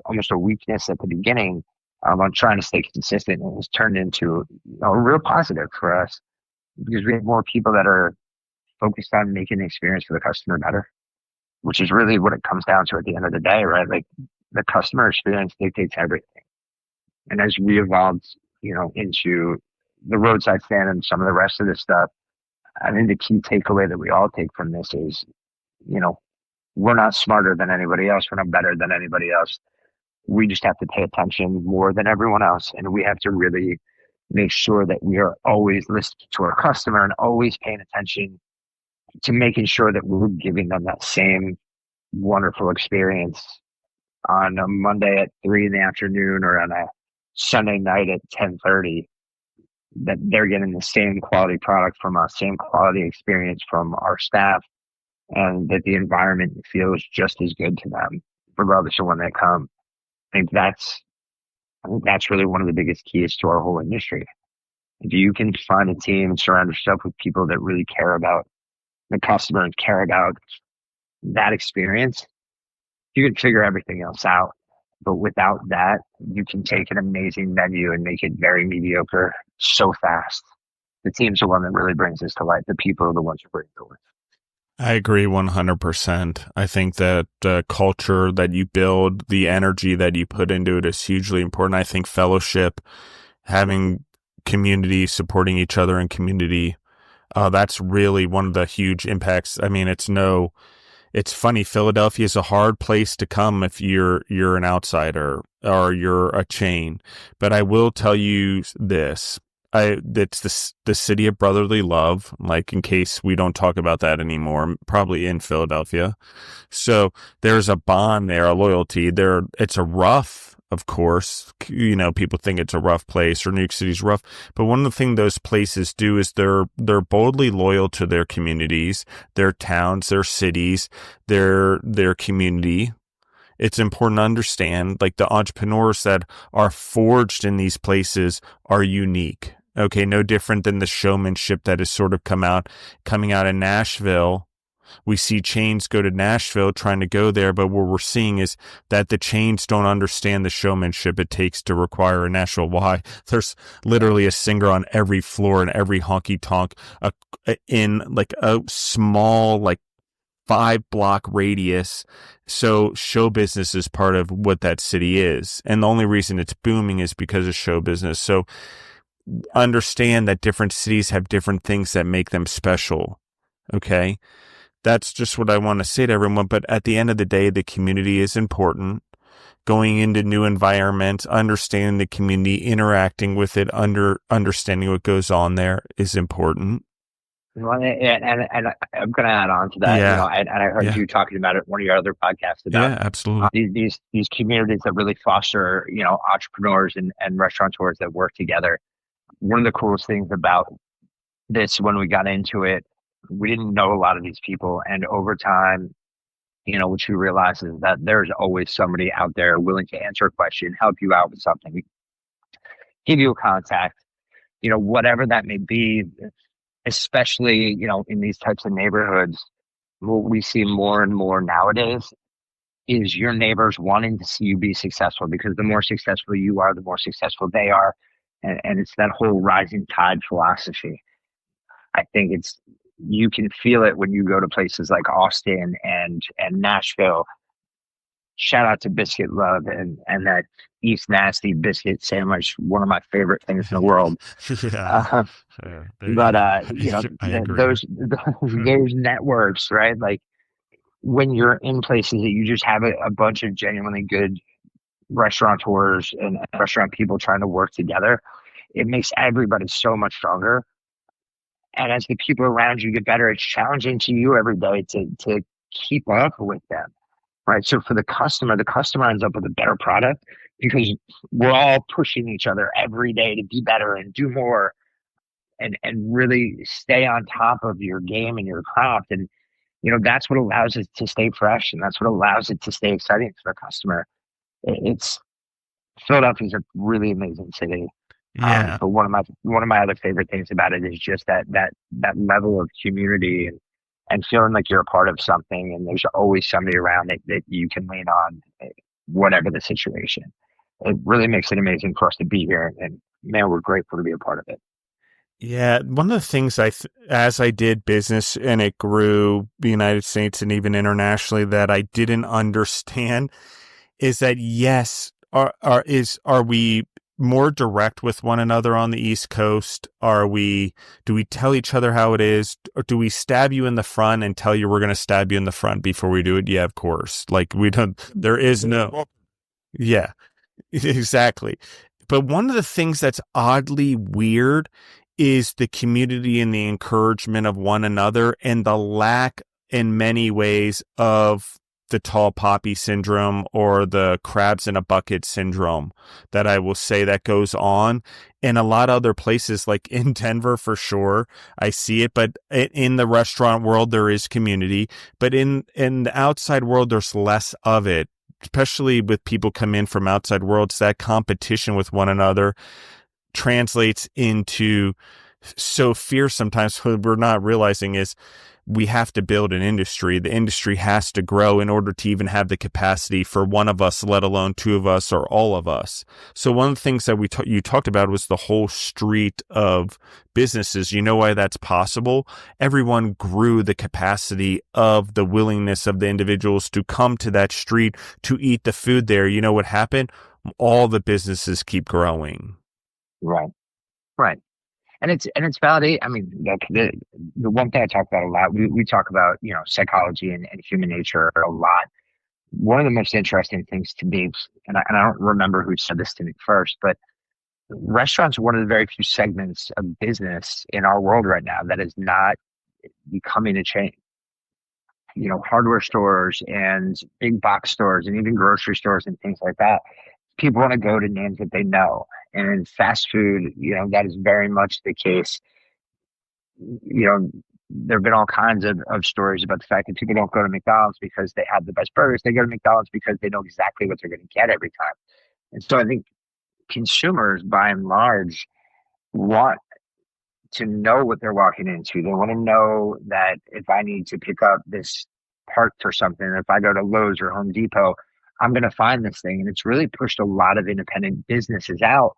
almost a weakness at the beginning on trying to stay consistent, and it was turned into a real positive for us, because we have more people that are focused on making the experience for the customer better, which is really what it comes down to at the end of the day, right? Like, the customer experience dictates everything. And as we evolved, into the roadside stand and some of the rest of this stuff, I think the key takeaway that we all take from this is, you know, we're not smarter than anybody else. We're not better than anybody else. We just have to pay attention more than everyone else. And we have to really make sure that we are always listening to our customer and always paying attention to making sure that we're giving them that same wonderful experience on a Monday at 3 in the afternoon or on a Sunday night at 10:30, that they're getting the same quality product from us, same quality experience from our staff, and that the environment feels just as good to them, regardless of when they come. I think that's I think that's really one of the biggest keys to our whole industry. If you can find a team and surround yourself with people that really care about the customer and care about that experience, you can figure everything else out. But without that, you can take an amazing menu and make it very mediocre so fast. The team's the one that really brings this to life. The people are the ones who bring it to life. I agree 100%. I think that the culture that you build, the energy that you put into it is hugely important. I think fellowship, having community, supporting each other in community, that's really one of the huge impacts. I mean, it's funny. Philadelphia is a hard place to come if you're an outsider or you're a chain. But I will tell you this. It's the city of brotherly love, like in case we don't talk about that anymore, probably in Philadelphia. So there's a bond there, a loyalty there. It's a rough, of course, people think it's a rough place or New York City's rough. But one of the things those places do is they're boldly loyal to their communities, their towns, their cities, their community. It's important to understand, like, the entrepreneurs that are forged in these places are unique. Okay, no different than the showmanship that has sort of coming out in Nashville. We see chains go to Nashville trying to go there, but what we're seeing is that the chains don't understand the showmanship it takes to require a Nashville. Why? There's literally a singer on every floor and every honky tonk in like a small, like 5-block radius. So show business is part of what that city is. And the only reason it's booming is because of show business. So understand that different cities have different things that make them special. Okay. That's just what I want to say to everyone. But at the end of the day, the community is important. Going into new environments, understanding the community, interacting with it, understanding what goes on there is important. Well, and I'm going to add on to that. Yeah. And I heard you talking about it one of your other podcasts about absolutely. These communities that really foster, entrepreneurs and restaurateurs that work together. One of the coolest things about this, when we got into it, we didn't know a lot of these people, and over time, what you realize is that there's always somebody out there willing to answer a question, help you out with something, give you a contact, whatever that may be. Especially, in these types of neighborhoods, what we see more and more nowadays is your neighbors wanting to see you be successful, because the more successful you are, the more successful they are. And it's that whole rising tide philosophy. I think you can feel it when you go to places like Austin and Nashville. Shout out to Biscuit Love and that East Nasty biscuit sandwich, one of my favorite things in the world. Yeah. But I agree. those networks, right? Like, when you're in places that you just have a bunch of genuinely good restaurateurs and restaurant people trying to work together, it makes everybody so much stronger. And as the people around you get better, it's challenging to you every day to keep up with them. Right. So for the customer ends up with a better product, because we're all pushing each other every day to be better and do more and really stay on top of your game and your craft. And, that's what allows it to stay fresh, and that's what allows it to stay exciting for the customer. It's Philadelphia's a really amazing city. Yeah. But one of my other favorite things about it is just that level of community and feeling like you're a part of something, and there's always somebody around that you can lean on, whatever the situation. It really makes it amazing for us to be here, and man, we're grateful to be a part of it. Yeah, one of the things as I did business and it grew the United States and even internationally, that I didn't understand is that, yes, are we more direct with one another on the East Coast? Do we tell each other how it is? Or do we stab you in the front and tell you we're going to stab you in the front before we do it? Yeah, of course. Like we don't, there is no, yeah, exactly. But one of the things that's oddly weird is the community and the encouragement of one another and the lack in many ways of the tall poppy syndrome or the crabs in a bucket syndrome that I will say that goes on in a lot of other places, like in Denver for sure. I see it, but in the restaurant world, there is community, but in the outside world, there's less of it, especially with people come in from outside worlds. That competition with one another translates into so fear sometimes. What we're not realizing is we have to build an industry. The industry has to grow in order to even have the capacity for one of us, let alone two of us or all of us. So one of the things that you talked about was the whole street of businesses. You know why that's possible? Everyone grew the capacity of the willingness of the individuals to come to that street to eat the food there. You know what happened? All the businesses keep growing. Right. Right. And it's validate. I mean, the one thing I talk about a lot, we talk about, psychology and human nature a lot. One of the most interesting things to me, and I don't remember who said this to me first, but restaurants are one of the very few segments of business in our world right now that is not becoming a chain. Hardware stores and big box stores and even grocery stores and things like that. People want to go to names that they know. And in fast food, that is very much the case. There have been all kinds of stories about the fact that people don't go to McDonald's because they have the best burgers. They go to McDonald's because they know exactly what they're going to get every time. And so I think consumers, by and large, want to know what they're walking into. They want to know that if I need to pick up this part for something, if I go to Lowe's or Home Depot, I'm going to find this thing. And it's really pushed a lot of independent businesses out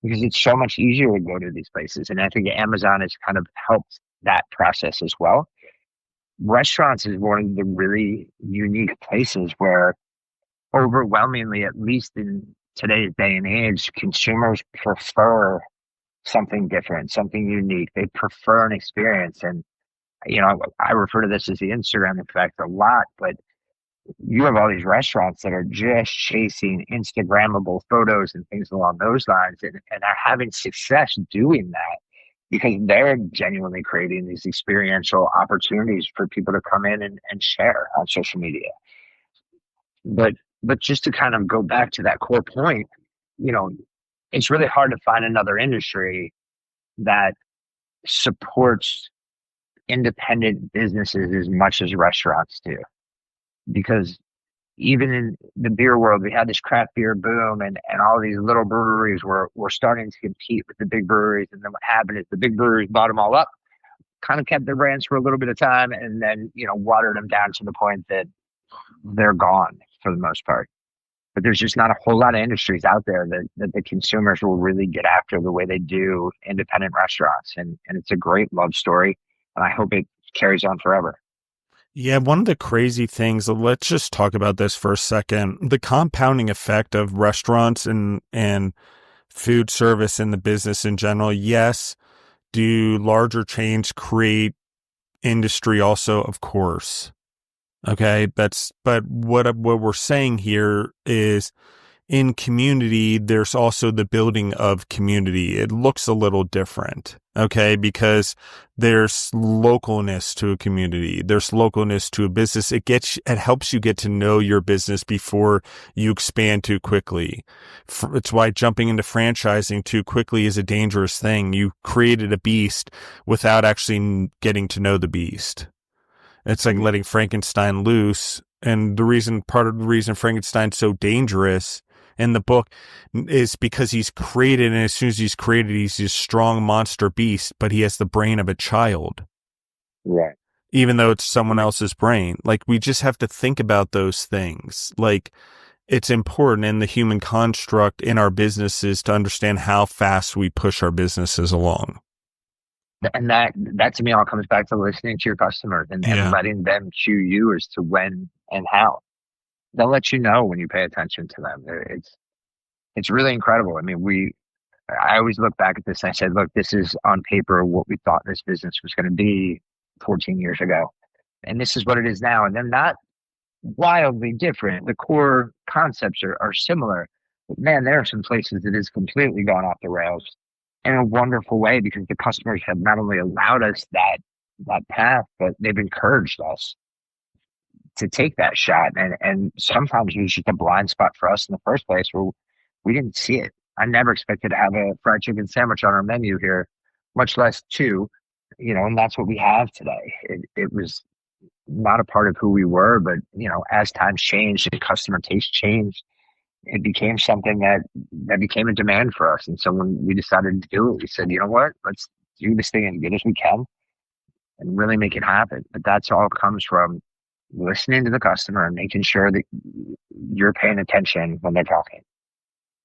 because it's so much easier to go to these places. And I think Amazon has kind of helped that process as well. Restaurants is one of the really unique places where overwhelmingly, at least in today's day and age, consumers prefer something different, something unique. They prefer an experience. And, I refer to this as the Instagram effect a lot, but you have all these restaurants that are just chasing Instagrammable photos and things along those lines and are having success doing that because they're genuinely creating these experiential opportunities for people to come in and share on social media. But just to kind of go back to that core point, it's really hard to find another industry that supports independent businesses as much as restaurants do. Because even in the beer world, we had this craft beer boom and all these little breweries were starting to compete with the big breweries. And then what happened is the big breweries bought them all up, kind of kept their brands for a little bit of time, and then, watered them down to the point that they're gone for the most part. But there's just not a whole lot of industries out there that the consumers will really get after the way they do independent restaurants. And it's a great love story. And I hope it carries on forever. Yeah, one of the crazy things, let's just talk about this for a second. The compounding effect of restaurants and food service in the business in general. Yes, do larger chains create industry also? Of course. Okay, but what we're saying here is in community, there's also the building of community. It looks a little different, okay, because there's localness to a community. There's localness to a business. It helps you get to know your business before you expand too quickly. It's why jumping into franchising too quickly is a dangerous thing. You created a beast without actually getting to know the beast. It's like letting Frankenstein loose. And part of the reason Frankenstein's so dangerous in the book is because he's created, and as soon as he's created, he's this strong monster beast, but he has the brain of a child. Right. Even though it's someone else's brain. Like, we just have to think about those things. Like, it's important in the human construct in our businesses to understand how fast we push our businesses along. And that to me all comes back to listening to your customers and letting them cue you as to when and how. They'll let you know when you pay attention to them. it's really incredible. I mean, I always look back at this and I said, look, this is on paper what we thought this business was going to be 14 years ago. And this is what it is now. And they're not wildly different. The core concepts are similar. But man, there are some places that has completely gone off the rails in a wonderful way because the customers have not only allowed us that path, but they've encouraged us to take that shot. And sometimes it was just a blind spot for us in the first place where we didn't see it. I never expected to have a fried chicken sandwich on our menu here, much less two, and that's what we have today. It was not a part of who we were, but as times changed and customer taste changed, it became something that became a demand for us. And so when we decided to do it, we said, you know what, let's do this thing as good as we can and really make it happen. But that's all comes from listening to the customer and making sure that you're paying attention when they're talking.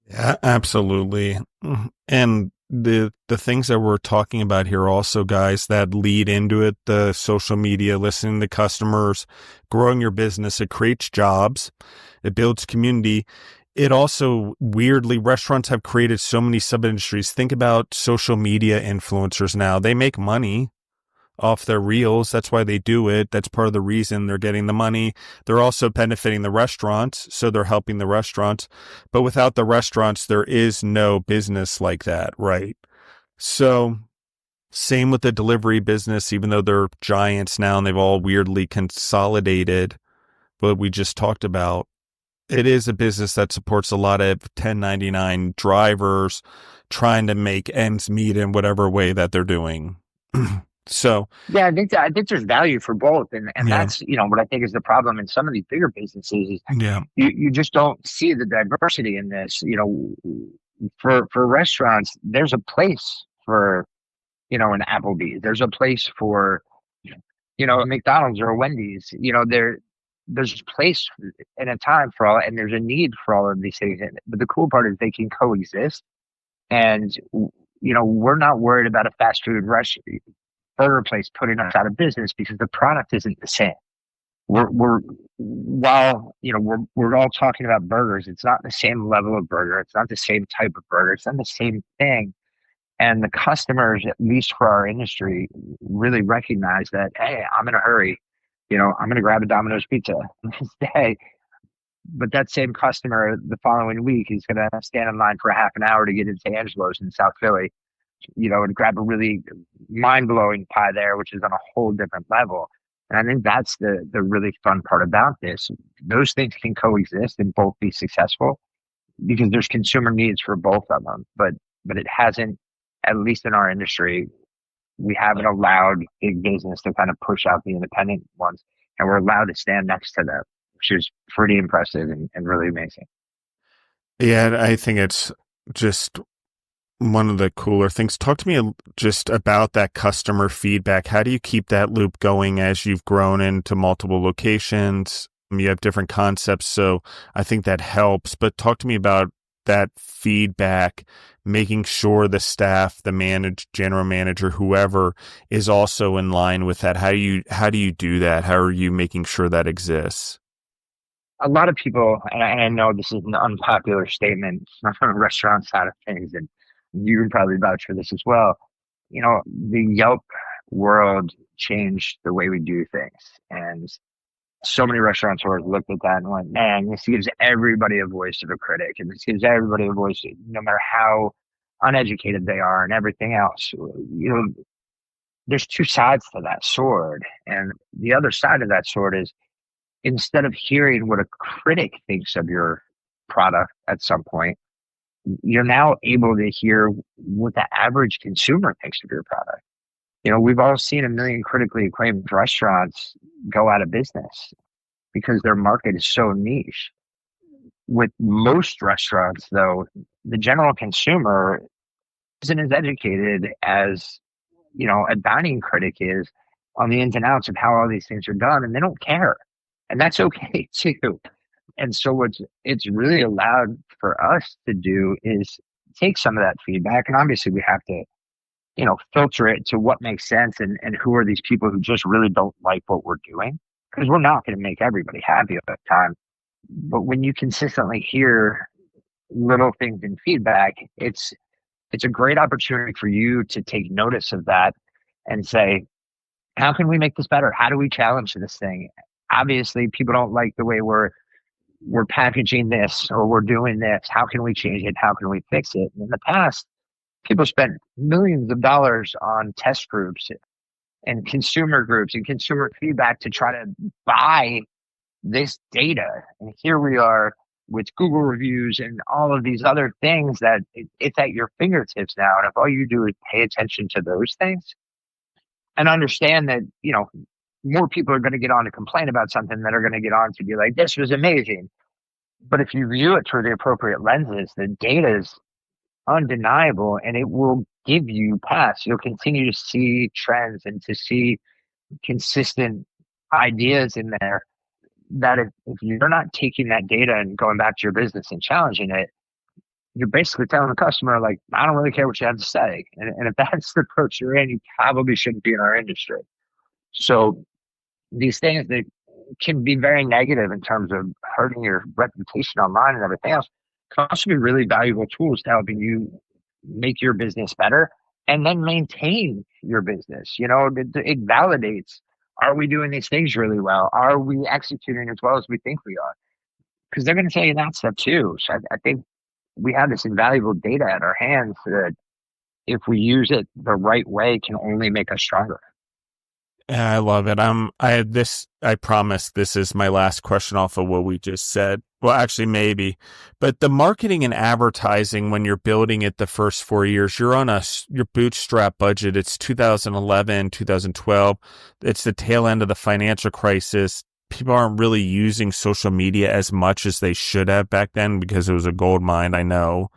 Yeah, absolutely. And the things that we're talking about here also, guys, that lead into it, the social media, listening to customers, growing your business, it creates jobs, it builds community. It also, weirdly, restaurants have created so many sub-industries. Think about social media influencers now. They make money off their reels. That's why they do it. That's part of the reason they're getting the money. They're also benefiting the restaurants, so they're helping the restaurants. But without the restaurants, there is no business like that, right? So same with the delivery business, even though they're giants now and they've all weirdly consolidated, but we just talked about, it is a business that supports a lot of 1099 drivers trying to make ends meet in whatever way that they're doing. So yeah, I think there's value for both, and yeah, that's what I think is the problem in some of these bigger businesses is yeah, you just don't see the diversity in this. For restaurants, there's a place for an Applebee's. There's a place for a McDonald's or a Wendy's. There's a place and a time for all, and there's a need for all of these things. But the cool part is they can coexist, and we're not worried about a fast food burger place putting us out of business because the product isn't the same. We're while we're all talking about burgers, it's not the same level of burger, it's not the same type of burger, it's not the same thing. And the customers, at least for our industry, really recognize that, hey, I'm in a hurry, I'm going to grab a Domino's pizza this day. But that same customer the following week is going to stand in line for a half an hour to get into Angelo's in South Philly, and grab a really mind blowing pie there, which is on a whole different level. And I think that's the really fun part about this. Those things can coexist and both be successful because there's consumer needs for both of them. But it hasn't, at least in our industry, we haven't allowed big business to kind of push out the independent ones, and we're allowed to stand next to them, which is pretty impressive and really amazing. yeah. I think it's just one of the cooler things. Talk to me just about that customer feedback. How do you keep that loop going as you've grown into multiple locations? You have different concepts, so I think that helps. But talk to me about that feedback, making sure the staff, the general manager, whoever is also in line with that. How do you do that? How are you making sure that exists? A lot of people, and I know this is an unpopular statement from the restaurant side of things, and you would probably vouch for this as well. The Yelp world changed the way we do things. And so many restaurateurs looked at that and went, man, this gives everybody a voice of a critic. And this gives everybody a voice, no matter how uneducated they are and everything else. There's two sides to that sword. And the other side of that sword is instead of hearing what a critic thinks of your product at some point, you're now able to hear what the average consumer thinks of your product. We've all seen a million critically acclaimed restaurants go out of business because their market is so niche. With most restaurants, though, the general consumer isn't as educated as, a dining critic is on the ins and outs of how all these things are done, and they don't care. And that's okay too. And so what it's really allowed for us to do is take some of that feedback. And obviously we have to, filter it to what makes sense and who are these people who just really don't like what we're doing. Because we're not going to make everybody happy at that time. But when you consistently hear little things in feedback, it's a great opportunity for you to take notice of that and say, how can we make this better? How do we challenge this thing? Obviously, people don't like the way we're packaging this or we're doing this. How can we change it? How can we fix it? In the past, people spent millions of dollars on test groups and consumer groups and consumer feedback to try to buy this data. And here we are with Google reviews and all of these other things that it's at your fingertips now. And if all you do is pay attention to those things and understand that, more people are going to get on to complain about something that are going to get on to be like, this was amazing. But if you view it through the appropriate lenses, the data is undeniable and it will give you paths. You'll continue to see trends and to see consistent ideas in there that if you're not taking that data and going back to your business and challenging it, you're basically telling the customer, like, I don't really care what you have to say. And if that's the approach you're in, you probably shouldn't be in our industry. So these things that can be very negative in terms of hurting your reputation online and everything else can also be really valuable tools to helping you make your business better and then maintain your business. It validates, are we doing these things really well? Are we executing as well as we think we are? Because they're going to tell you that stuff too. So I think we have this invaluable data at our hands that if we use it the right way can only make us stronger. Yeah, I love it. I promise this is my last question off of what we just said. Well, actually maybe, but the marketing and advertising, when you're building it the first 4 years, you're on your bootstrap budget. It's 2011, 2012. It's the tail end of the financial crisis. People aren't really using social media as much as they should have back then because it was a gold mine, I know.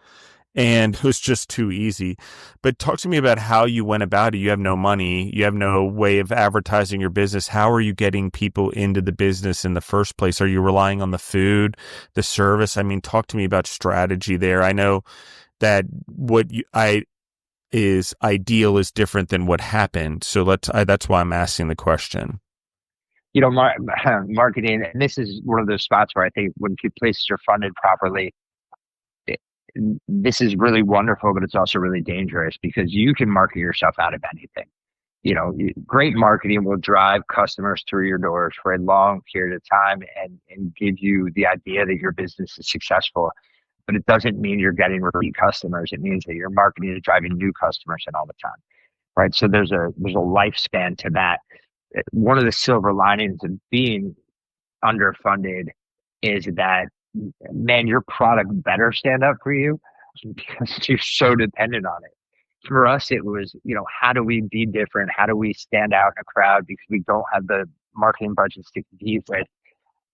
And it was just too easy. But talk to me about how you went about it. You have no money. You have no way of advertising your business. How are you getting people into the business in the first place? Are you relying on the food, the service? I mean, talk to me about strategy there. I know that is ideal is different than what happened. So that's why I'm asking the question. Marketing, and this is one of those spots where I think when places are funded properly, this is really wonderful, but it's also really dangerous because you can market yourself out of anything. Great marketing will drive customers through your doors for a long period of time and give you the idea that your business is successful. But it doesn't mean you're getting repeat customers. It means that your marketing is driving new customers in all the time, right? So there's a lifespan to that. One of the silver linings of being underfunded is that, man, your product better stand up for you because you're so dependent on it. For us, it was, how do we be different? How do we stand out in a crowd because we don't have the marketing budgets to compete with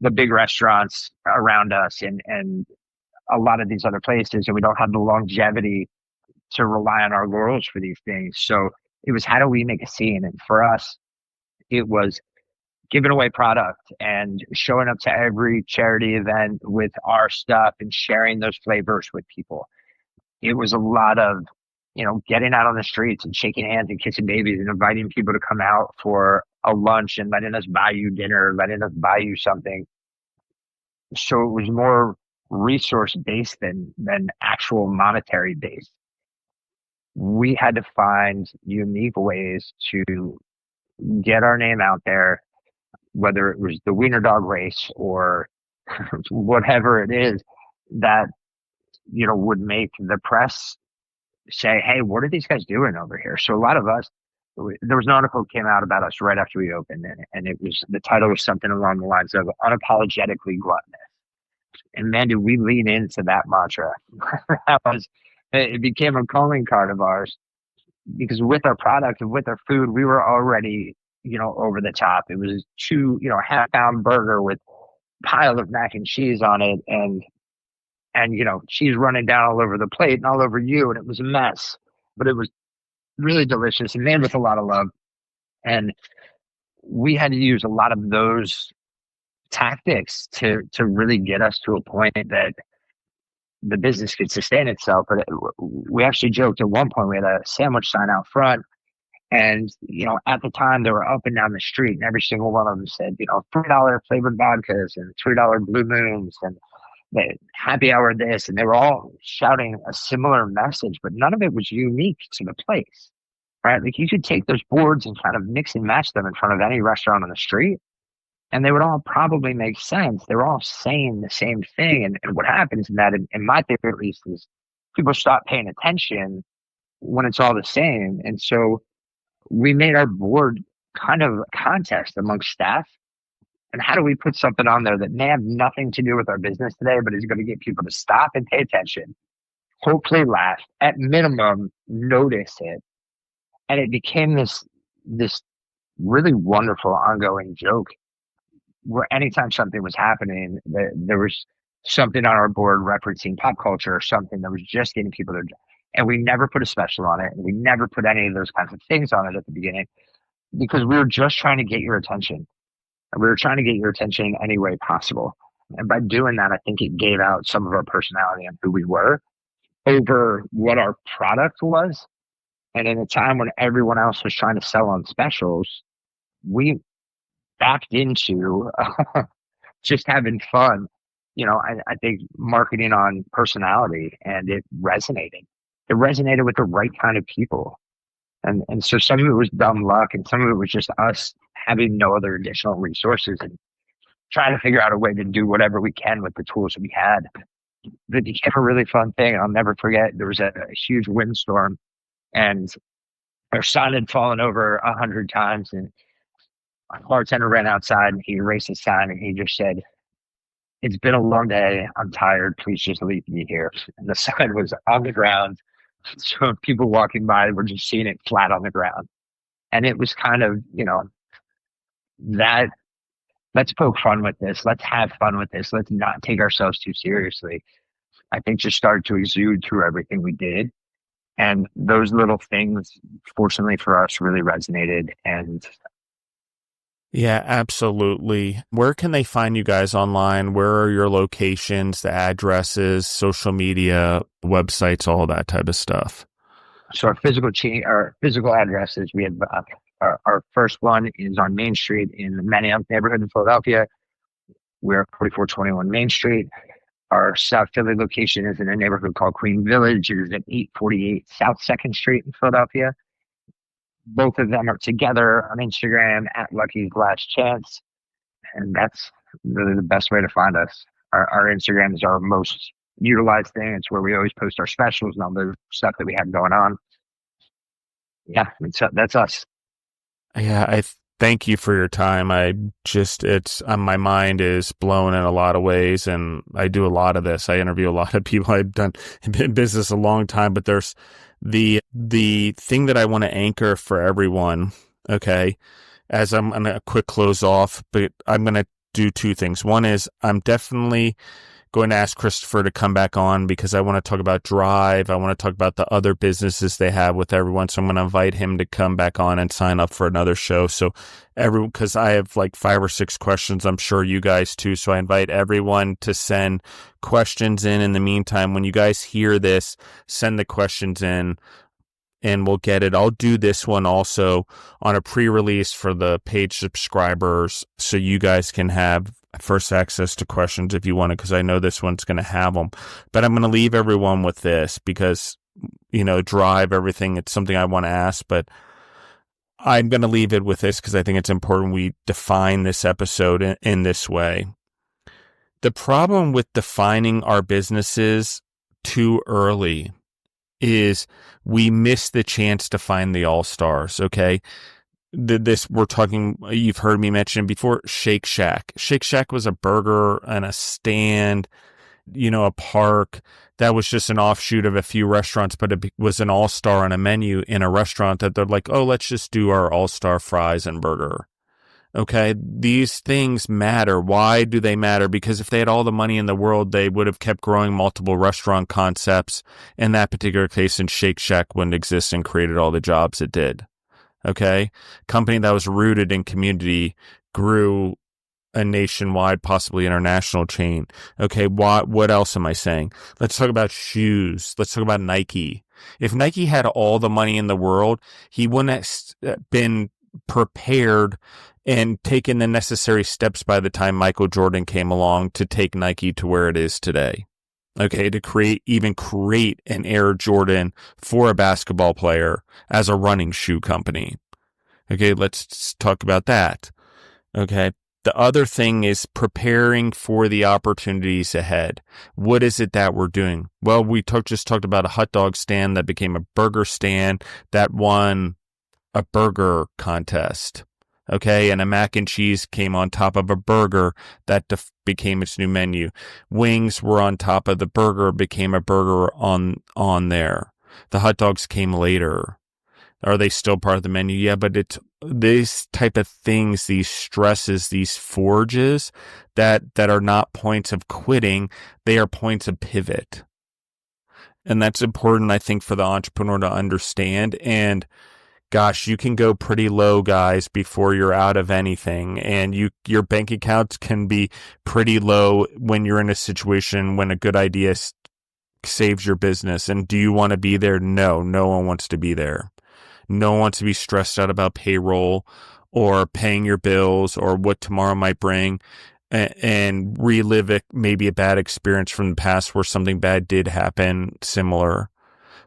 the big restaurants around us and a lot of these other places, and we don't have the longevity to rely on our laurels for these things. So it was, how do we make a scene? And for us, it was giving away product and showing up to every charity event with our stuff and sharing those flavors with people. It was a lot of, getting out on the streets and shaking hands and kissing babies and inviting people to come out for a lunch and letting us buy you dinner, letting us buy you something. So it was more resource based than actual monetary based. We had to find unique ways to get our name out there, whether it was the wiener dog race or whatever it is that, would make the press say, hey, what are these guys doing over here? So a lot of us, there was an article that came out about us right after we opened, and the title was something along the lines of unapologetically gluttonous. And man, did we lean into that mantra. It became a calling card of ours because with our product and with our food, we were already, over the top. It was half-pound burger with pile of mac and cheese on it and cheese running down all over the plate and all over you. And it was a mess, but it was really delicious and made with a lot of love. And we had to use a lot of those tactics to really get us to a point that the business could sustain itself. But we actually joked at one point, we had a sandwich sign out front. And, at the time they were up and down the street and every single one of them said, $3 flavored vodkas and $3 blue moons. And the happy hour this, and they were all shouting a similar message, but none of it was unique to the place, right? Like you could take those boards and kind of mix and match them in front of any restaurant on the street, and they would all probably make sense. They were all saying the same thing. And what happens in that, in my theory at least, is people stop paying attention when it's all the same. And so we made our board kind of a contest amongst staff. And how do we put something on there that may have nothing to do with our business today, but is going to get people to stop and pay attention, hopefully laugh, at minimum, notice it. And it became this really wonderful ongoing joke where anytime something was happening, there was something on our board referencing pop culture or something that was just getting people to, and we never put a special on it. And we never put any of those kinds of things on it at the beginning because we were just trying to get your attention. And we were trying to get your attention any way possible. And by doing that, I think it gave out some of our personality and who we were over what our product was. And in a time when everyone else was trying to sell on specials, we backed into just having fun. I think marketing on personality, and it resonated. It resonated with the right kind of people. And so some of it was dumb luck, and some of it was just us having no other additional resources and trying to figure out a way to do whatever we can with the tools we had. It became a really fun thing. I'll never forget, there was a huge windstorm, and our sign had fallen over 100 times, and our bartender ran outside and he erased the sign and he just said, "It's been a long day. I'm tired. Please just leave me here." And the sign was on the ground. So people walking by were just seeing it flat on the ground. And it was kind of, that let's poke fun with this. Let's have fun with this. Let's not take ourselves too seriously. I think just started to exude through everything we did. And those little things, fortunately for us, really resonated. And Yeah, absolutely. Where can they find you guys online? Where are your locations, the addresses, social media, websites, all that type of stuff? so our physical addresses, we have our first one is on Main Street in the Manioc neighborhood in Philadelphia. We're 4421 Main Street. Our South Philly location is in a neighborhood called Queen Village. It is at 848 South 2nd Street in Philadelphia. Both of them are together on Instagram at Lucky's Last Chance. And that's really the best way to find us. Our Instagram is our most utilized thing. It's where we always post our specials and all the stuff that we have going on. Yeah, that's us. Yeah, thank you for your time. My mind is blown in a lot of ways, and I do a lot of this. I interview a lot of people. I've been in business a long time, but there's the thing that I want to anchor for everyone. Okay, as I'm gonna quick close off, but I'm gonna do two things. One is I'm definitely going to ask Christopher to come back on because I want to talk about Drive. I want to talk about the other businesses they have with everyone. So I'm going to invite him to come back on and sign up for another show. So because I have like 5 or 6 questions, I'm sure you guys too. So I invite everyone to send questions in the meantime. When you guys hear this, send the questions in and we'll get it. I'll do this one also on a pre-release for the paid subscribers so you guys can have first access to questions if you want to, because I know this one's going to have them. But I'm going to leave everyone with this because, Drive, everything, it's something I want to ask, but I'm going to leave it with this because I think it's important we define this episode in this way. The problem with defining our businesses too early is we miss the chance to find the all-stars, okay? We're talking, you've heard me mention before, Shake Shack. Shake Shack was a burger and a stand, a park that was just an offshoot of a few restaurants, but it was an all-star on a menu in a restaurant that they're like, oh, let's just do our all-star fries and burger. Okay, these things matter. Why do they matter? Because if they had all the money in the world, they would have kept growing multiple restaurant concepts. In that particular case, and Shake Shack wouldn't exist and created all the jobs it did. Okay, company that was rooted in community grew a nationwide, possibly international chain. Okay, what else am I saying? Let's talk about shoes. Let's talk about Nike. If Nike had all the money in the world, he wouldn't have been prepared and taken the necessary steps by the time Michael Jordan came along to take Nike to where it is today. Okay, to create an Air Jordan for a basketball player as a running shoe company. Okay, let's talk about that. Okay. The other thing is preparing for the opportunities ahead. What is it that we're doing? Well, we just talked about a hot dog stand that became a burger stand that won a burger contest. Okay. And a mac and cheese came on top of a burger that became its new menu. Wings were on top of the burger, became a burger on there. The hot dogs came later. Are they still part of the menu? Yeah, but it's these type of things, these stresses, these forges that are not points of quitting. They are points of pivot. And that's important, I think, for the entrepreneur to understand. And gosh, you can go pretty low, guys, before you're out of anything. And your bank accounts can be pretty low when you're in a situation when a good idea saves your business. And do you want to be there? No one wants to be there. No one wants to be stressed out about payroll or paying your bills or what tomorrow might bring and relive maybe a bad experience from the past where something bad did happen similar.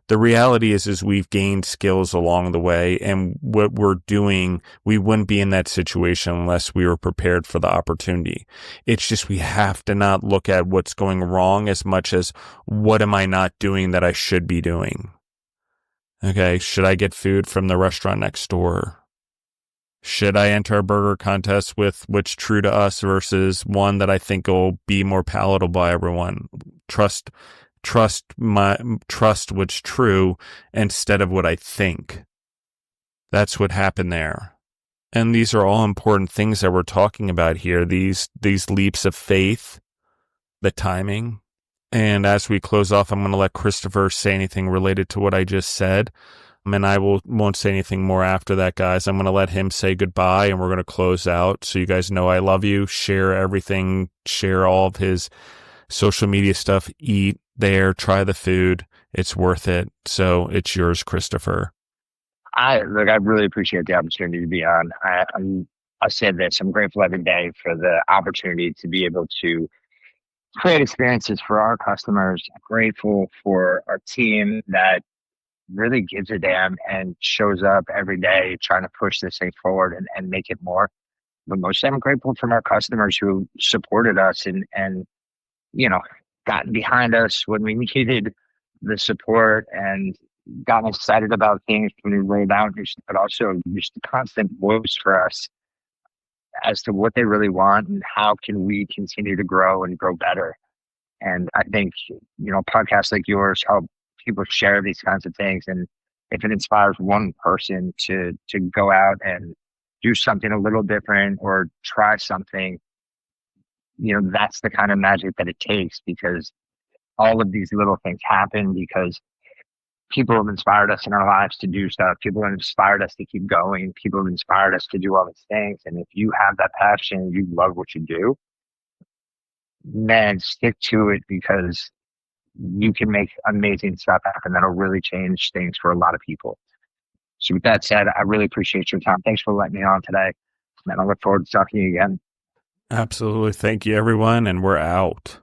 The reality is we've gained skills along the way, and what we're doing, we wouldn't be in that situation unless we were prepared for the opportunity. It's just we have to not look at what's going wrong as much as what am I not doing that I should be doing. Okay, should I get food from the restaurant next door? Should I enter a burger contest with what's true to us versus one that I think will be more palatable by everyone? Trust what's true instead of what I think. That's what happened there. And these are all important things that we're talking about here. These leaps of faith, the timing. And as we close off, I'm going to let Christopher say anything related to what I just said. And I won't say anything more after that, guys. I'm going to let him say goodbye and we're going to close out. So you guys know I love you. Share everything. Share all of his social media stuff. Eat there. Try the food. It's worth it. So it's yours, Christopher. I really appreciate the opportunity to be on. I said this. I'm grateful every day for the opportunity to be able to create experiences for our customers. I'm grateful for our team that really gives a damn and shows up every day trying to push this thing forward and make it more. But mostly I'm grateful for our customers who supported us and gotten behind us when we needed the support and gotten excited about things when we rolled out, but also just a constant voice for us as to what they really want and how can we continue to grow and grow better. And I think, podcasts like yours help people share these kinds of things. And if it inspires one person to go out and do something a little different or try something, that's the kind of magic that it takes, because all of these little things happen because people have inspired us in our lives to do stuff. People have inspired us to keep going. People have inspired us to do all these things. And if you have that passion, you love what you do, man, stick to it, because you can make amazing stuff happen that'll really change things for a lot of people. So with that said, I really appreciate your time. Thanks for letting me on today. And I look forward to talking to you again. Absolutely. Thank you, everyone. And we're out.